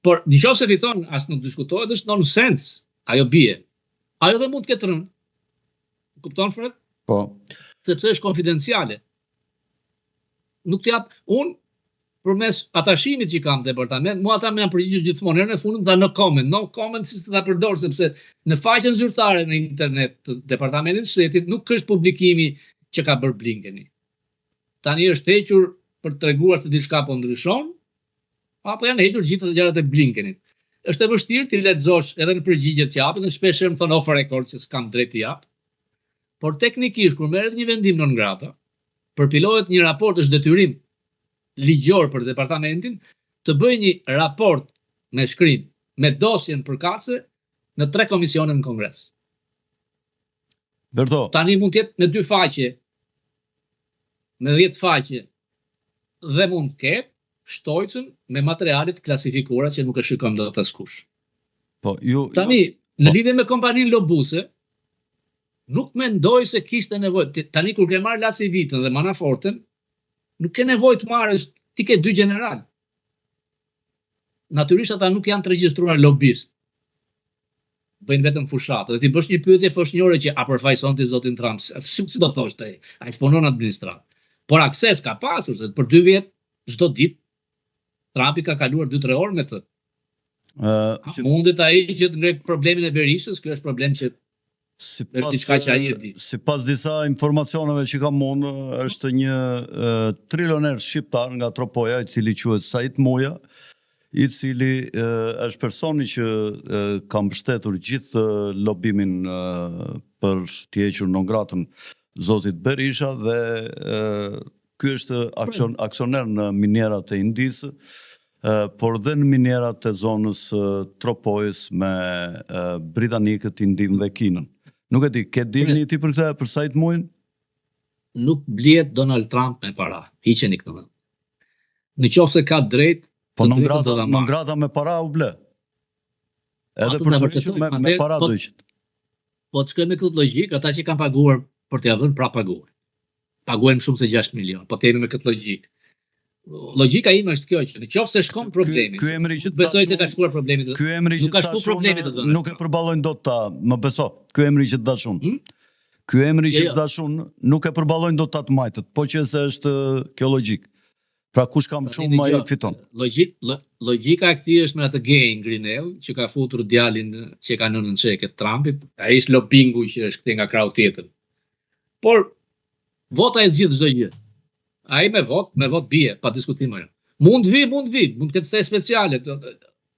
Por nëse fiton, as nuk diskutohet, është nonsens. Ajo bie. Ajo dhe mund të ketë rënë. Kupton, Fred? po. Sepse është konfidenciale. Nuk të jap unë përmes atashimit që kam në departament, mua ata më janë përgjigjur gjithmonë, herën e fundit dha no comment si të ta përdor, sepse në faqen zyrtare në internet të Departamentit të Shtetit nuk është publikimi që ka bërë Blinkeni. Tani është hequr për të treguar se diçka po ndryshon, apo janë hequr gjithë ato gjërat e Blinkenit. Është e vështirë ti lexosh edhe në përgjigjet që japin, shpesh më thon off record që s'kam drejt të jap. Por teknikisht kur merret një vendim non grata, përpilohet një raport, është detyrim ligjor për departamentin të bëjë një raport me shkrim me dosjen përkatëse në 3 komisione në Kongres. Berto, Tani mund të jetë me 2 faqe, me 10 faqe dhe mund të ketë shtojcën me materialet klasifikuara që nuk e shikon dot askush. po, Tani, në lidhje me kompaninë lobuse, nuk mendoj se kishte nevojë. Tani kur ke marrë Lasi Vitën dhe Manaforten, nuk ke nevojë të marrësh, ti ke 2 general. Natyrisht ata nuk janë të regjistruar lobist. Bëjnë vetëm fushatë. Dhe ti bësh një pyetje foshnjore që a përfaqëson ti zotin Trump? Si do thosh ti? Ai sponon administrat. Por akses ka pasur se për 2 vjet çdo ditë Trumpi ka kaluar 2-3 orë me të. Mundet ai që të ngrej problemin e Berishës, kjo është problem që është diçka që ai e di. Sipas disa informacioneve që kam unë, është një trilioner shqiptar nga Tropoja, i cili quhet Sait Muja, i cili është personi që ka mbështetur gjithë lobimin për të hequr non gratën zotit Berisha dhe ky është aksioner në minierat e Indisë, por dhe në minierat e zonës Tropojës me Britanikët, Indinë dhe Kinën. Nuk e di, ke dini ti për këtë, për Sait Mujin? Nuk blihet Donald Trump me para. Hiqeni këtë. Në qoftë se ka drejt, po non grata me para u ble. Edhe për të hequr me para do iqet. Po të shkojmë me këtë logjik, ata që kanë paguar për t'ia dhënë prapë paguajnë. Paguajnë shumë se 6 milion, po të jemi me këtë logjik. Logjika ime është kjo që nëse shkon problemi. Ky emri që besoj se ka shkuar problemi. Ky emri që ka shkuar problemi të dhënë. Nuk e përballojnë dot ta, më beso. Ky emri që dashun. Ky emri që dashun nuk e përballojnë dot ta të majtët, po që se është kjo logjik. Pra kush ka më shumë ai fiton. Logjika e këtij është me atë gay Grinell që ka futur djalin që ka nënën çeke Trumpit. Ai është lobingu që është këtej nga krau tjetër. Por vota e zgjidh çdo gjë. Ai me vot bie, pa diskutim më. Mund ketë kthe speciale,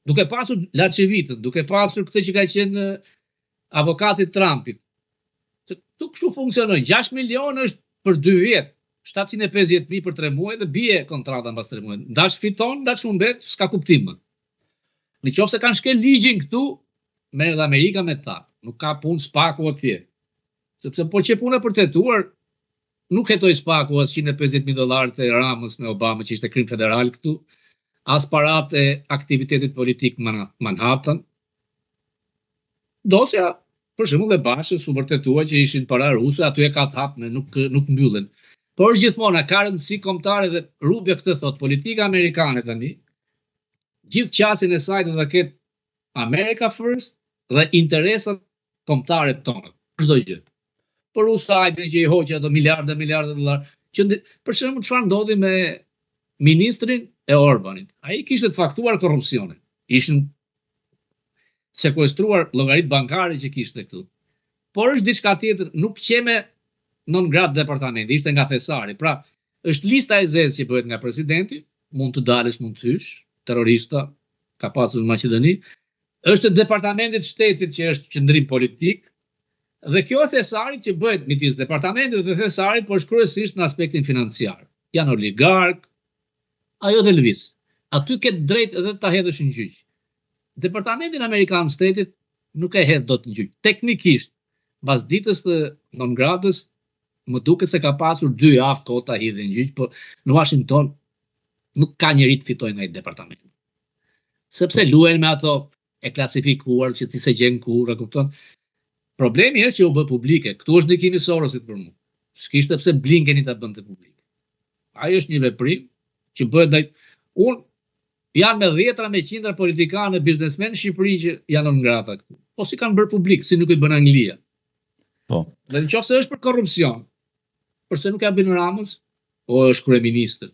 duke pasur Laçevitën, duke pasur këtë që ka qenë avokati Trumpit. Se tu kështu funksionon, 6 milion është për 2 vjet, 750.000 për 3 muaj dhe bie kontrata mbas 3 muaj. Ndash fiton, ndash humbet, s'ka kuptim më. Nëse kanë shkel ligjin këtu, merr dhe Amerika me ta. Nuk ka punë spaku atje. Sepse po që puna për tetuar, nuk hetoj spaku as $150.000 të Ramës me Obama që ishte krim federal këtu, as parat e aktivitetit politik Manhattan. Dosja, për shembull e Bashës u vërtetua që ishin para ruse, aty e ka të hapme, nuk mbyllen. Por gjithmonë ka rëndësi kombëtare dhe Rubio këtë thot, politika amerikane tani, gjithë qasin e saj do ta ketë America First dhe interesat kombëtare tona. Çdo gjë. Por USAID që i hoqë ato miliarde dollar. Për shembull çfarë ndodhi me ministrin e Orbanit? Ai kishte të faktuar korrupsionin. Ishin sekuestruar llogarit bankare që kishte këtu. Por është diçka tjetër, nuk qeme non grat departamenti, ishte nga thesari. Pra, është lista e zezë që bëhet nga presidenti, mund të dalësh, mund të hysh, terrorista ka pasur në Maqedoni. Është departamenti i shtetit që është qendrim politik. Dhe kjo e thesarit që bëhet midis departamentit dhe thesarit, por kryesisht në aspektin financiar. Janë oligark, ajo dhe lëviz. Aty ke drejt edhe ta hedhësh në gjyq. Departamentin Amerikan Shtetit nuk e hedh dot në gjyq. Teknikisht, pas ditës të non gratës, më duket se ka pasur 2 javë kohë ta hidhin në gjyq, por në Washington nuk ka njeri të fitojë nga i departamenti. Sepse luajnë me ato e klasifikuar që ti se gjen kurrë, kupton? Problemi është që u bë publike. Këtu është ndikimi i Sorosit për mua. S'kishte pse Blinkeni ta bënte publike. Ai është një veprim që bëhet ndaj janë me dhjetra me qindra politikanë dhe biznesmenë në Shqipëri që janë ngrata këtu. Po si kanë bërë publik, si nuk i bën Anglia. Po. Dhe nëse është për korrupsion, përse nuk ja bën Ramës, o është kryeministër.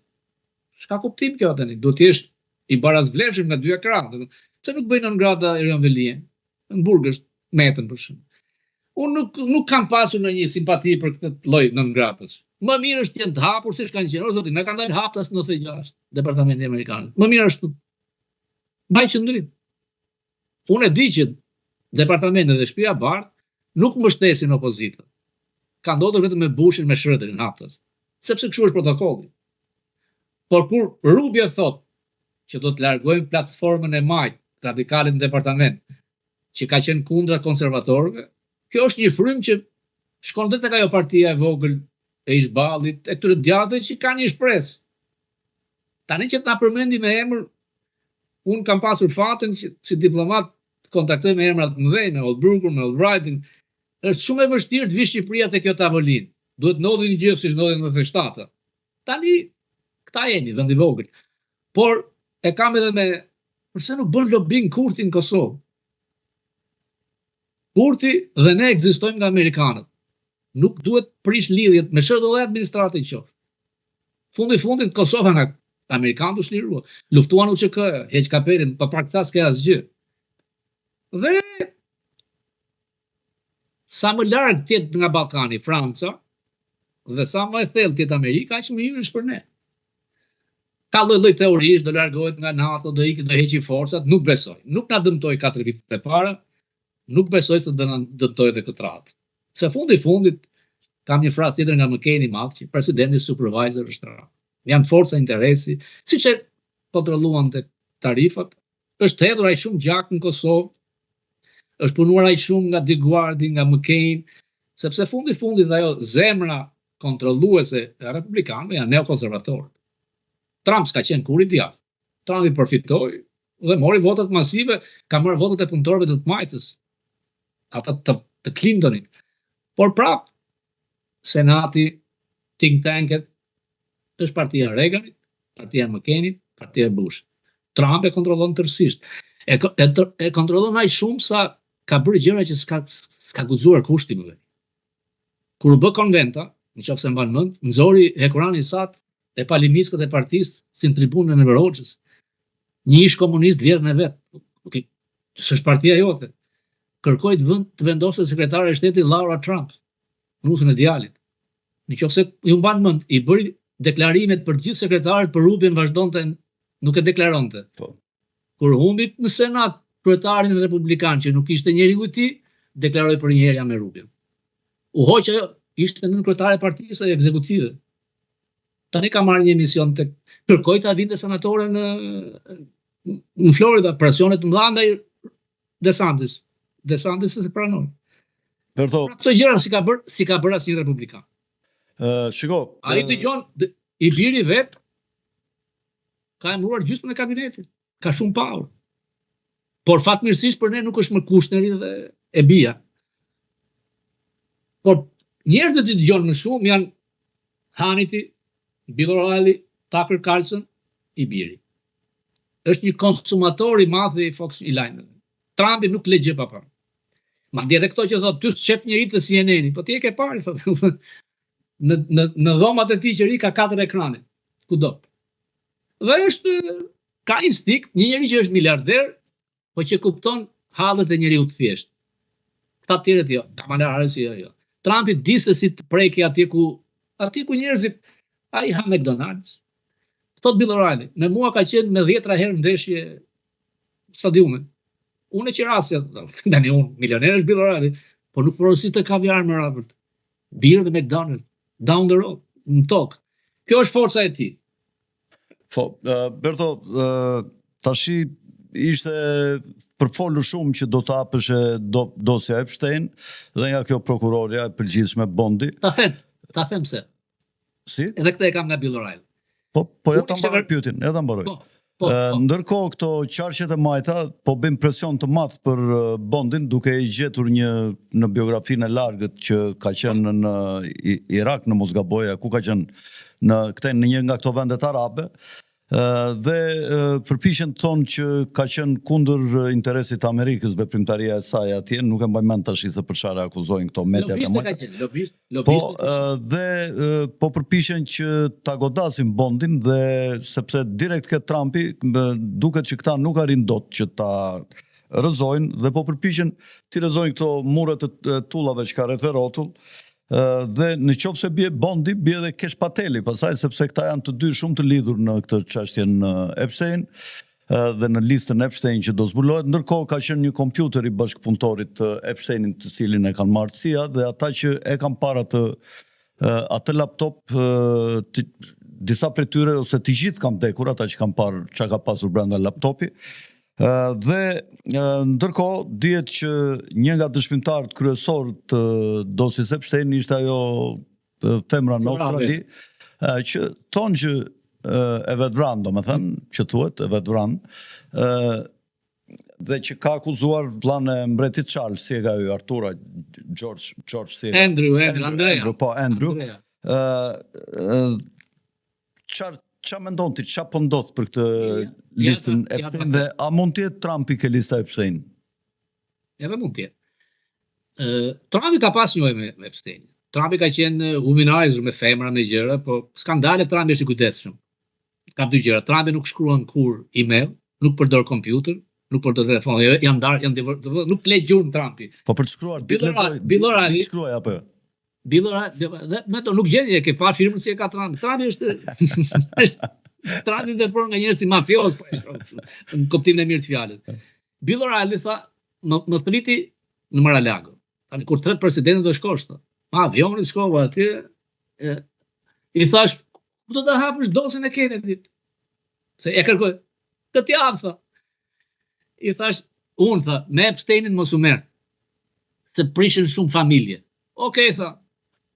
S'ka kuptim kjo tani. Duhet të jesh i barazvlefshëm nga dy ekranë. Pse nuk bëjnë ngrata Erion Velien? Në Burg është metën për shemb. Unë nuk kam pasur ndonjë simpati për këtë lloj nëngratës. Më mirë është të jenë të hapur siç kanë qenë. O zoti, na kanë dalë haptas 96 departamenti amerikan. Më mirë është mbaj qendrim. Unë e di që departamentet dhe shtëpia e Bardh nuk mbështesin opozitën. Ka ndodhur vetëm me Bushin, me Schröderin haptas. Sepse kështu është protokolli. Por kur Rubio thot që do të largojmë platformën e majt, radikalit në departament, që ka qenë kundra konservatorëve, kjo është një frym që shkon dhe tek ajo partia e vogël e Ishballit, e këtyre djathtëve që kanë një shpresë. Tani që ta përmendi me emër, unë kam pasur fatin që si diplomat të kontaktoj me emra të mëdhenj, me Holbrooke, me Albrightin. Është shumë e vështirë të vish Shqipëria te kjo tavolinë. Duhet ndodhi një gjë siç ndodhi në 97. Tani këta jeni vend i vogël. Por e kam edhe me përse nuk bën lobing Kurti në Kosovë? Kurti dhe ne ekzistojmë nga amerikanët. Nuk duhet prish lidhjet me çdo lloj administrate qoftë. Fundit Kosova nga amerikanët u shlirua. Luftuan UÇK, heq kapelin, pa pra këta s'ka asgjë. Dhe sa më larg tjetë nga Ballkani, Franca, dhe sa më e thellë tjetë Amerika, aq më mirë është për ne. Ka lloj teorish, do largohet nga NATO, do heqi forcat, nuk besoj. Nuk na dëmtoi 4 vitet e para, nuk besoj se do na dëmtoi edhe këtë radhë. Se fundit kam një frazë tjetër nga McCain i madh, që presidenti supervisor është Trump. Janë forca interesi, siç e kontrolluan te tarifat, është hedhur ai shumë gjak në Kosovë, është punuar ai shumë nga DeGuardi, nga McCain, sepse fundit ajo zemra kontrolluese e republikanëve janë neokonservatorët. Trump s'ka qenë kur i djathtë. Trump i përfitoi dhe mori votat masive, ka marrë votat e punëtorëve të majtës, ata të Clintonit. Por prap, Senati, think tanket, është partia Reaganit, partia McCainit, partia Bush. Trump e kontrollon tërësisht. E kontrollon aq shumë sa ka bërë gjëra që s'ka guxuar kushti më. Kur u bë konventa, nëse mban mend, nxori Hekurani Sat e palimiskët e partisë si në tribunën e Roxhës. Një ish komunist vjerën e vet. Okej, s'është partia jote. Kërkoi të vendosë sekretare e shtetit Laura Trump, nusën e djalit. Nëse ju mban mend, i bëri deklarimet për gjithë sekretarët, për Rubin vazhdonte nuk e deklaronte. Po. Kur humbi në Senat kryetarin e republikan që nuk ishte njeriu i tij, deklaroi për një herë jam me Rubin. U hoq ajo, ishte nën kryetare e partisë së ekzekutive. Tani ka marrë një emision tek kërkoi ta vinte senatore në Florida, presione të mëdha ndaj DeSantis. DeSantis se pranoi. Këto gjëra si ka bërë asnjë republikan. Shiko, ai dëgjon i biri vet ka emëruar gjysmën e kabinetit. Ka shumë power. Por fatmirësisht për ne nuk është më Kushneri dhe e bija. Por njerëzit që dëgjon më shumë janë Hannity, Bill O'Reilly, Tucker Carlson, i biri. Është një konsumator i madh i Fox i lajmeve. Trumpi nuk le gjë pa parë. Madje edhe këto që thotë ty s'çep njerit të CNN-i, po ti e ke parë thotë. Në dhomat e tij që ri ka 4 ekrane. Kudo. Dhe ka instinkt, një njeri që është miliarder, po që kupton hallet e njeriu të thjesht. Këta tjerët jo, kamalarës jo. Trumpi di se si të preki atje ku njerëzit ai ha McDonald's. Thot Bill O'Reilly, me mua ka qenë me 10 herë ndeshje stadiume. Unë që rasja, tani unë milioner është Bill O'Reilly, po nuk porosit të kaviar më Robert. Birë dhe McDonald's, down the road, në tokë. Kjo është forca e tij. Berto, tashi ishte përfolur shumë që do të hapësh dosja Epstein dhe nga kjo prokuroria e përgjithshme Bondi. Ta them se. Si? Edhe këtë e kam nga Bill O'Reilly. Po ja ta mbaroj pyetjen, ja ta mbaroj. Ndërkohë këto qarqet e majta po bëjnë presion të madh për Bondin, duke i gjetur në biografinë e largët që ka qenë në Irak, në Mosgaboja, ku ka qenë në një nga këto vendet arabe. Dhe përpiqen të thonë që ka qenë kundër interesit të Amerikës veprimtaria e saj atje, nuk e mbaj mend tash se për çfarë akuzojnë këto media të mëdha. Dhe po përpiqen që ta godasin Bondin dhe sepse direkt ke Trumpi duket që këta nuk arrin dot që ta rrëzojnë dhe po përpiqen të rrëzojnë këto mure të tullave që ka rreth rrotull. Dhe në qoftë se bie Bondi, bie edhe Kesh Pateli, pastaj sepse këta janë të dy shumë të lidhur në këtë çështjen Epstein dhe në listën Epstein që do zbulohet. Ndërkohë ka qenë një kompjuter i bashkëpunëtorit të Epsteinit, të cilin e kanë marrë CIA, dhe ata që e kanë para atë laptop, disa prej tyre ose të gjithë kanë vdekur, ata që kanë parë çka ka pasur brenda laptopi. Dhe ndërkohë dihet që një nga dëshmitarët kryesor të dosjes Epstein ishte ajo femra në Australi, që thonë që e vetvran, domethënë, që thuhet e vetvran, dhe që ka akuzuar vllahën e mbretit Charles, si e ka ky Artura, George si Andrew. Qa mendon ti, qa po ndodh për këtë listën Epstein dhe a mund të jetë Trumpi ke lista Epstein? Edhe mund të jetë. Trumpi ka pas njëjë me Epstein. Trumpi ka qenë humanizer me femra me gjëra, po skandale Trumpi është i kujdesshëm. Ka dy gjëra. Trumpi nuk shkruan kur email, nuk përdor kompjuter, nuk përdor telefon, nuk le gjurmë Trumpi. Po për të shkruar Bill O'Reilly shkruaj apo jo? Bill O'Reilly, nuk gjeni e ke parë firmën si e ka Trumpi. Trumpi është Trumpi vepron nga njerëz si mafios, në kuptimin e mirë të fjalës. Bill O'Reilly tha, më thriti në Mar-a-Lago. Tani kur tret presidenti do shkosh, pa avionit shkova atje, i thash, ku do ta hapësh dosjen e Kennedy? Se e kërkoj. Këtë javë tha. I thash, unë tha, me Epsteinin mos u merr, se prishin shumë familje. Okej, tha.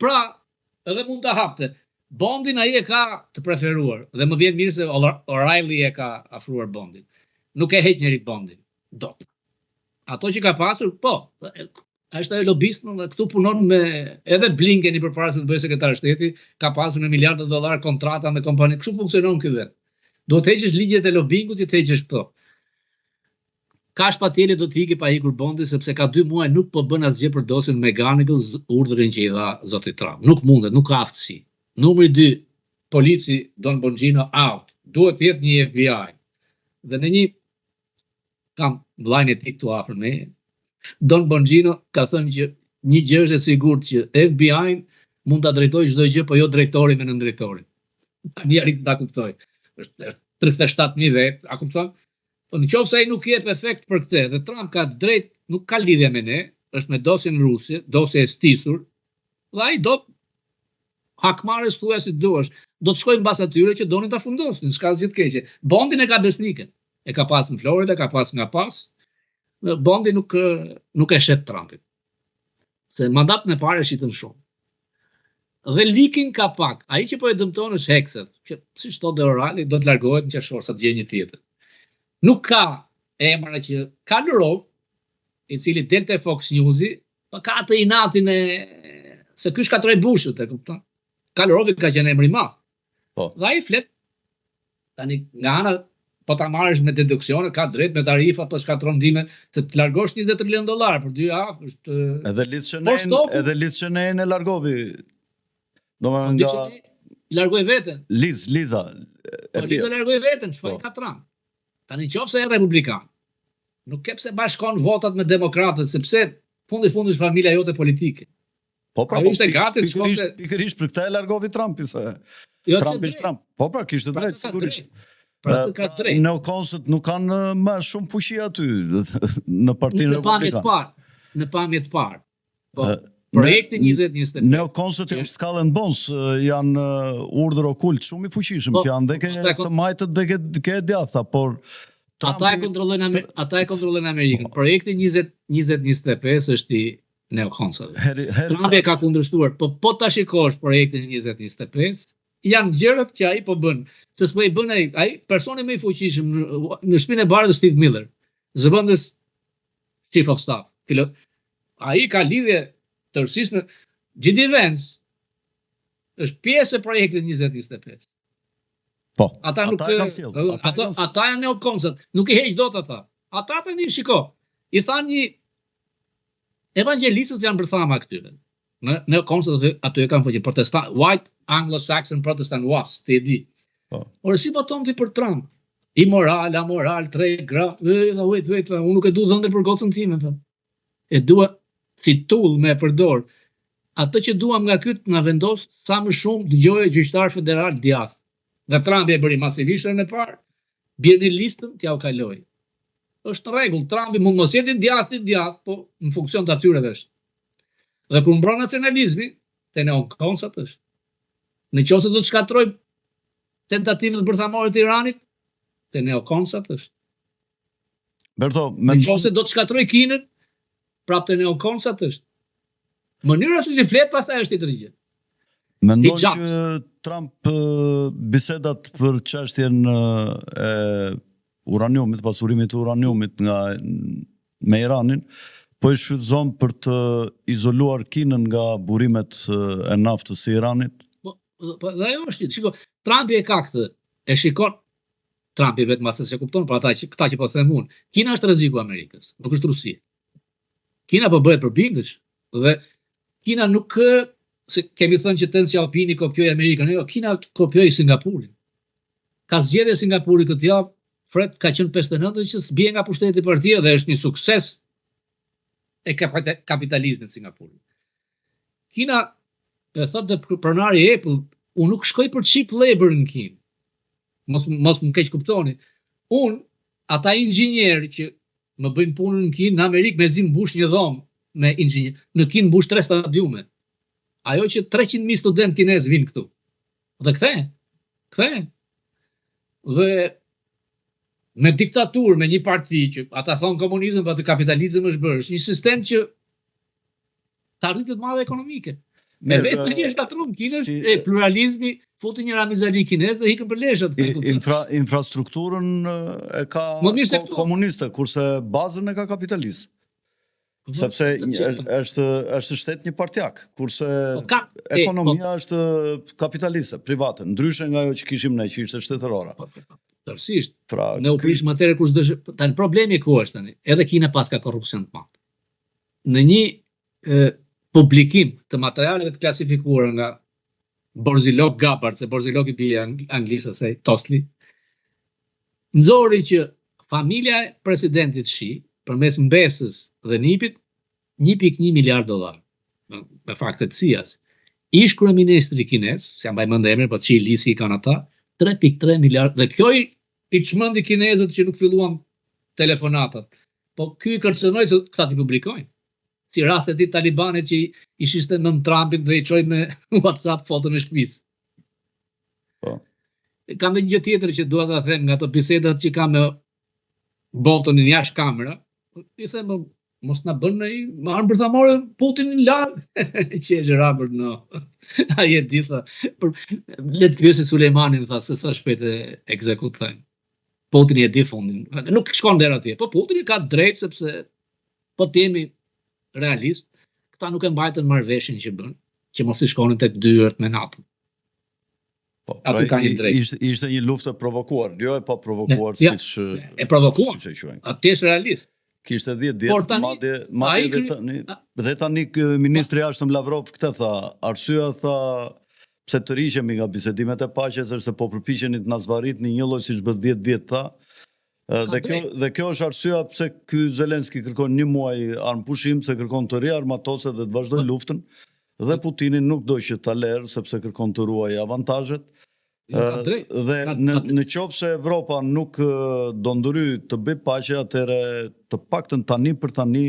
Pra, edhe mund ta hapte. Bondin ai e ka të preferuar dhe më vjen mirë se O'Reilly e ka afruar Bondin. Nuk e heq njëri Bondin. Dot. Ato që ka pasur, po, është ajo lobist, dhe këtu punon me edhe Blinken i përpara se të bëjë sekretar shteti, ka pasur në miliardë dollar kontrata me kompani. Kështu funksionon ky vend. Do të heqësh ligjet e lobingut, të heqësh këto. Kash Pateli do të ikë pa ikur Bondi sepse ka 2 muaj nuk po bën asgjë për dosjen McGonigal, urdhrin që i dha zoti Trump. Nuk mundet, nuk ka aftësi. Numri 2, polici Don Bongino out. Duhet të jetë një FBI. Dhe në një kam vllajën e tij këtu afër me. Don Bongino ka thënë që një gjë është e sigurt që FBI mund ta drejtojë çdo gjë, po jo drejtori me nëndrejtorin. Tani arrit ta kuptoj. Është 37.000 vet, a kupton? Po në qoftë se ai nuk jep efekt për këtë, dhe Trump ka drejt, nuk ka lidhje me ne, është me dosjen ruse, dosje e stisur, dhe ai do hakmarrës thuaj si duash, do të shkojnë mbas atyre që donin ta fundosin, s'ka asgjë të keqe. Bondin e ka besnikën, e ka pas në Florida, ka pas nga pas, Bondi nuk e shet Trumpin. Se mandatën e parë shitën shumë. Dhe likin ka pak, ai që po e dëmton është Hexet, që siç thotë O'Reilly do të largohet në qershor sa të gjejë një tjetër. Nuk ka emra që ka Lurov, i cili del te Fox News-i, pa ka atë inatin se ky shkatroi Bushut, e kupton? Ka Lurovi ka qenë emri i madh. Po. Dhe ai flet tani nga ana po ta marrësh me deduksione, ka drejt me tarifat, po shkatron ndime se të largosh $20 trillion për 2 javë është edhe Liz Cheney e largovi. Domethënë nga largoi veten. Liza. Liza largoi veten, shfaq ka Trump. Tani nëse e republikan, nuk ke pse bashkon votat me demokratët, sepse fundi familja jote politike. Po pra, ishte gati të shkonte. Pikërisht për këtë e largovi Trumpi se Trumpi është Trump. Po pra, kishte drejt sigurisht. Neokonsët nuk kanë më shumë fuqi aty në Partinë Republikane. Në pamje të parë, Projekti 2025. Neokonset e Skull and Bones janë urdhër okult shumë i fuqishëm që janë dhe të majtët dhe ke djatha, por ata e kontrollojnë Amerikën. Projekti 2025 është i neokonsave. Trump e ka kundërshtuar, po ta shikosh projektin 2025, janë gjërat që ai po bën. Se s'po i bën ai personi më i fuqishëm në shtëpinë e bardhë Steve Miller, zëvendës Chief of Staff. Ai ka lidhje tërësisht në J.D. Vance është pjesë e projektit 2025. Po. Ata janë neokonsat, nuk i heq dot ata. Ata tani shiko, i thanë një evangelistët janë bërthama këtyre. Neokonsat aty e kanë fëqe protestant, white Anglo-Saxon Protestant was, ti e di. Ore si voton ti për Trump? Imoral, amoral, 3 gra, unë nuk e du dhëndër për gocën time, e dua si tull me përdor. Atë që duam nga kyt nga vendos sa më shumë dëgjoje gjyqtar federal djath. Dhe Trump e bëri masivisht në parë, bjerë një listën, t'ja u kaloj. Është në rregull, Trumpi mund mos jetë djath, po në funksion të atyreve është. Dhe kur mbron nacionalizmi, te neokonsat është. Në qoftë se do të shkatroj tentativët bërthamore të Iranit, te neokonsat është. Berto, në qoftë se do të shkatroj Kinën, prap te neokonsat është. Mënyra se si flet pastaj është i tërgjë. Mendon që Trump bisedat për çështjen e uraniumit, pasurimit të uraniumit me Iranin, po i shfrytëzon për të izoluar Kinën nga burimet e naftës së Iranit? Dhe ajo është, shiko, Trumpi e ka këtë, e shikon, Trumpi vetëm asë se kupton, për këta që po them unë, Kina është rreziku i Amerikës, nuk është Rusia. Kina po bëhet përbindësh, dhe Kina nuk se kemi thënë që Deng Xiaoping kopjoi Amerikën, jo, Kina kopjoi Singapurin. Ka zgjedhje Singapuri këtë javë, Fred ka qenë 59 që s'bie nga pushteti i partia dhe është një sukses e kapitalizmit Singapurit. Kina e thot dhe pronari Apple, unë nuk shkoj për cheap labor në Kinë. Mos më keq kuptoni. Unë, ata inxhinierë që më bëjnë punën në Kinë, në Amerikë me zi mbush një dhomë me inxhinier. Në Kinë mbush 3 stadiume. Ajo që 300.000 student kinez vinë këtu. Dhe kthehen. Dhe me diktaturë, me një parti që ata thonë komunizëm, pa të kapitalizëm është bërë. Është një sistem që të arritet madhe ekonomike. Me vetë në një shtatrum, Kinës e pluralizmi, futi një ramizali kinez dhe hikën për leshat. Infrastrukturën e ka komuniste, kurse bazën e ka kapitalist. Sepse është shtet një partjak, kurse ekonomia është kapitaliste, private, ndryshe nga ajo që kishim ne, që ishte shtetërora. Tërësisht, ne u prishëm atëre kush dëshë, tani problemi ku është tani, edhe Kina pas ka korrupsion të madh. Në një publikim të materialeve të klasifikuara nga Borzilok Gabbard, se Borzilok i bie anglisht asaj Tosli, nxori që familja e presidentit Shi, përmes mbesës dhe nipit, $1.1 miliard. Me fakte të CIA-s. Ish kryeministri kinez, se jam mbaj mend emrin, po Xi Lisi i kanë ata, 3.3 miliard. Dhe kjo i çmendi kinezët që nuk filluan telefonatat. Po ky i kërcënoi se këta ti publikojnë. Si rastet i talibanit që i shiste në Trumpin dhe i çoi me WhatsApp foton e shtëpisë. Kam dhe një gjë tjetër që dua ta them nga ato bisedat që kam me Boltonin jashtë kamera. I them, mos na bën më armë bërthamore Putinin larg. Që e Robert, no. Ai e di tha. Le të pyesi Sulejmanin, tha, se sa shpejt e ekzekutojnë. Putini e di fundin. Nuk shkon deri atje, po Putini ka drejt sepse po të jemi realist, këta nuk e mbajtën marrëveshjen që bën, që mos i shkonin tek dyert me natën. Po, ishte një luftë e provokuar, jo e pa provokuar siç e provokuar. Atë është realist. Kishte 10 ditë, madje dhe tani ministri i jashtëm Lavrov këtë tha, arsyeja tha pse të riqemi nga bisedimet e paqes është se po përpiqeni të na zvarritni një lloj siç bë 10 vjet tha. Dhe kjo është arsyeja pse ky Zelenski kërkon 1 muaj armpushim, se kërkon të riarmatoset dhe të vazhdojë luftën. Dhe Putini nuk do që ta lërë sepse kërkon të ruajë avantazhet. Dhe në qoftë se Evropa nuk do ndryj të bëj paqe, atëherë të paktën tani për tani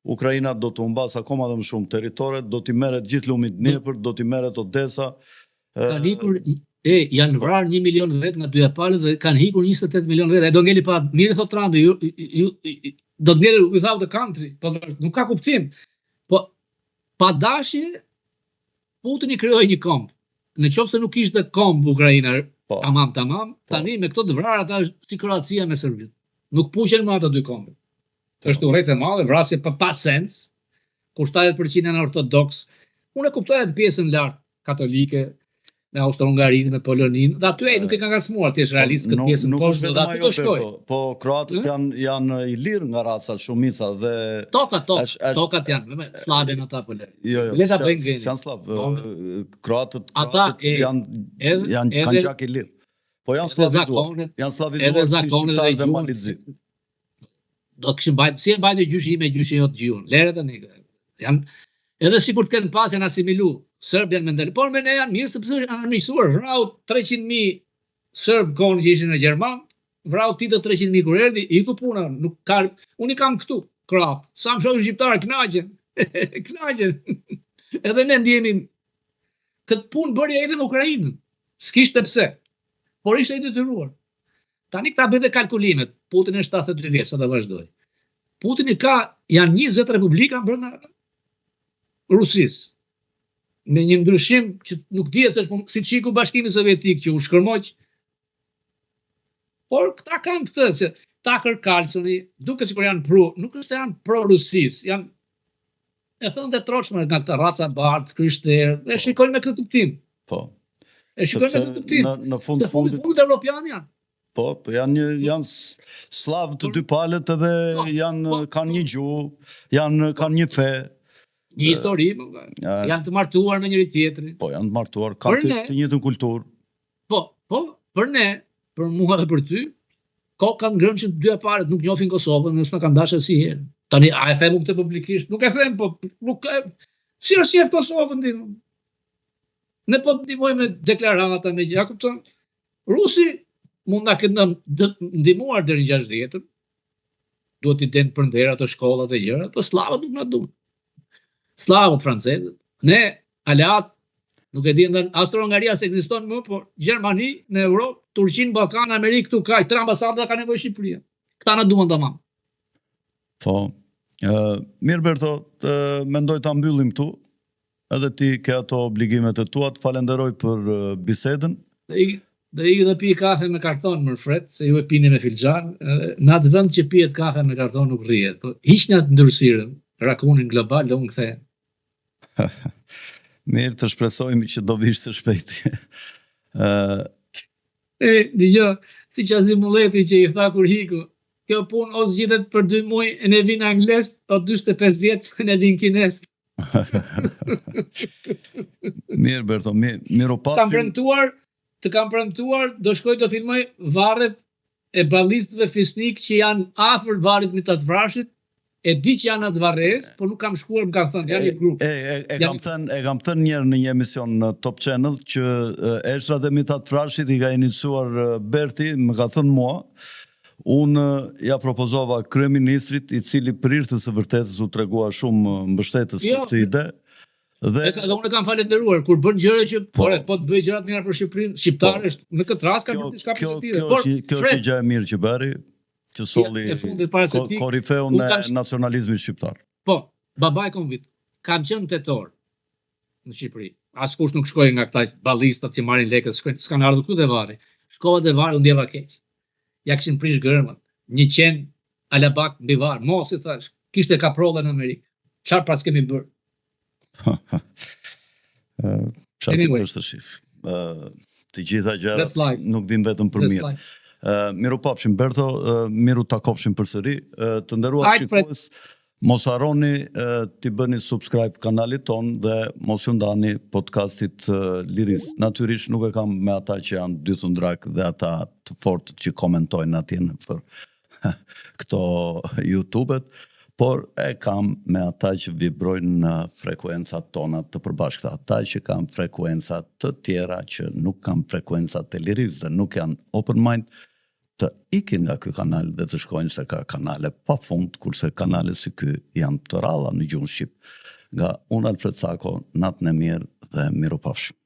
Ukraina do të humbas akoma dhe më shumë territore, do t'i merret gjithë lumi i Dnepër, do t'i merret Odessa. Kanë hikur, janë vrarë 1 milion vet nga dyja palët dhe kanë hikur 28 milion vet. Do ngeli pa mirë, thot Trumpi, do të ngeli without the country, po nuk ka kuptim. Po pa dashje Putini krijoi një komb. Në qoftë se nuk ishte komb Ukraina, tamam, tani me këto të vrarë ata është si Kroacia me Serbinë. Nuk puqen më ato dy kombe. Është urrejtë e madhe, vrasje pa sens, kur 70% janë ortodoks. Unë e kuptoj atë pjesën lart katolike, me Austro-Hungarinë, me Poloninë, dhe aty nuk e ka ngacmuar, ti është realist këtë pjesën poshtë, dhe aty do shkoj. Po kroatët janë i lirë nga raca shumica dhe tokat janë, slavën ata po le. Jo, janë slav. Kroatët kanë gjak i lirë. Po janë slavizuar dhe malizit. Do këshim bajtë, si e bajtë gjyshi me gjyshi jo të gjyun, lere dhe një. Edhe si kur të kënë pas janë asimilu, Sërbë janë mendeli, por me ne janë mirë, sepse janë mishtuar, vrau 300.000 Sërbë konë që ishin në Gjerman, vrau ti të 300.000 kur erdi, i ku puna, unë i kam këtu, Kroatë, sa më shohë shqiptarë, knaqen, edhe ne ndjemi, këtë punë bërja edhe në Ukrajinën, s'kishte pse, por ishte i detyruar. Tani këta bëjtë kalkulimet, Putin e 72 vjeç, sa të vazhdoj. Putini janë 20 republika brenda Rusisë, me një ndryshim që nuk dihet si qiku Bashkimi Sovjetik që u shkërmoq. Por këta kanë këtë, se Tucker Carlsoni, duke sikur janë nuk është janë pro-Rusis, janë e thënë dhe troçme nga këta raca bardh, krishterë, e shikojnë me këtë kuptim. Po. E shikojnë me këtë kuptim. Në fundit evropian janë. Po, janë slavë të dy palët edhe kanë një gjuhë, kanë një fe. Një histori, janë të martuar me njëri tjetrin. Po, janë të martuar, kanë të njëjtën kulturë. Po, për ne, për mua dhe për ty, kanë ngrënë që të dyja palët nuk njohin Kosovën, nësë në kanë dashur si herë. Tani, a e themu këtë publikisht? Nuk e them, po, si është njeh Kosovën, dinë? Ne po të ndihmojmë me deklarata, me gjë, kupton? Rusi mund na kenë ndihmuar deri në 60-ën. Duhet i den përndera të shkollat e gjëra, po slavët nuk na duan. Slavët francezët, ne aleat, nuk e di ndër Austro-Hungaria se ekziston më, por Gjermani në Europë, Turqinë, Ballkan, Amerikë këtu ka 3 ambasada ka nevojë Shqipëria. Këta na duan tamam. Po. Mirë Berto, mendoj ta mbyllim këtu. Edhe ti ke ato obligimet e tua, të falenderoj për bisedën. Dhe i dhe pi kafe me karton më fret, se ju e pini me filxhan. Në atë vend që pijet kafe me karton nuk rrihet. Po hiqni atë ndërhyrësinë, rakunin global dhe unë kthehem. Mirë, të shpresojmë që do vish së shpejti. Dëgjoj, si Qazimuleti që i tha kur hiku, kjo punë o zgjidhet për 2 muaj e ne vin anglez, o 45 vjet e ne vin kines. Mirë Berto, mirë u pafshim. Të kam premtuar, do shkoj të filmoj varret e ballistëve fisnik që janë afër varrit me Tatvrashit. E di që janë atë varres, por nuk kam shkuar, më kanë thënë, janë një grup. E kam thënë njerë në një emision në Top Channel që Eshrat e Mitat Frashit i ka iniciuar Berti, më ka thënë mua, unë ja propozova kryeministrit i cili prirtës së vërtetës u tregua shumë mbështetës për këtë ide. Dhe unë kam falenderuar kur bën gjëra që po të bëj gjërat mira për Shqipërinë, shqiptarë në këtë rast ka bërë diçka pozitive. Kjo është gjë e mirë që bëri. Që solli korifeun e nacionalizmit shqiptar. Po, babaj konvit, kam qenë tetor në Shqipëri. Askush nuk shkoj nga këta ballistat që marrin lekët, s'kan ardhur këtu te varri. Shkova te varri, u ndjeva keq. Ja kishin prish gërmën, një qen alabak mbi varr, mos i thash, kishte kaprolla në Amerikë. Çfarë pas kemi bër? Çfarë është shif? Të gjitha gjërat nuk vijnë vetëm për mirë. Miru pafshim Berto, miru takofshim përsëri. Të nderuar shikues, mos harroni t'i bëni subscribe kanalit ton dhe mos ju ndani podcastit Liris. Natyrisht nuk e kam me ata që janë dy thundrak dhe ata të fortë që komentojnë atje për këto YouTube-et, por e kam me ata që vibrojnë në frekuencat tona të përbashkëta, ata që kanë frekuencat të tjera që nuk kanë frekuencat e Liris dhe nuk janë open mind. të ikin nga ky kanal dhe të shkojnë se ka kanale pa fund, kurse kanale si ky janë të ralla në gjuhën shqip. Nga unë Alfred Sako, natën e mirë dhe miropafshim.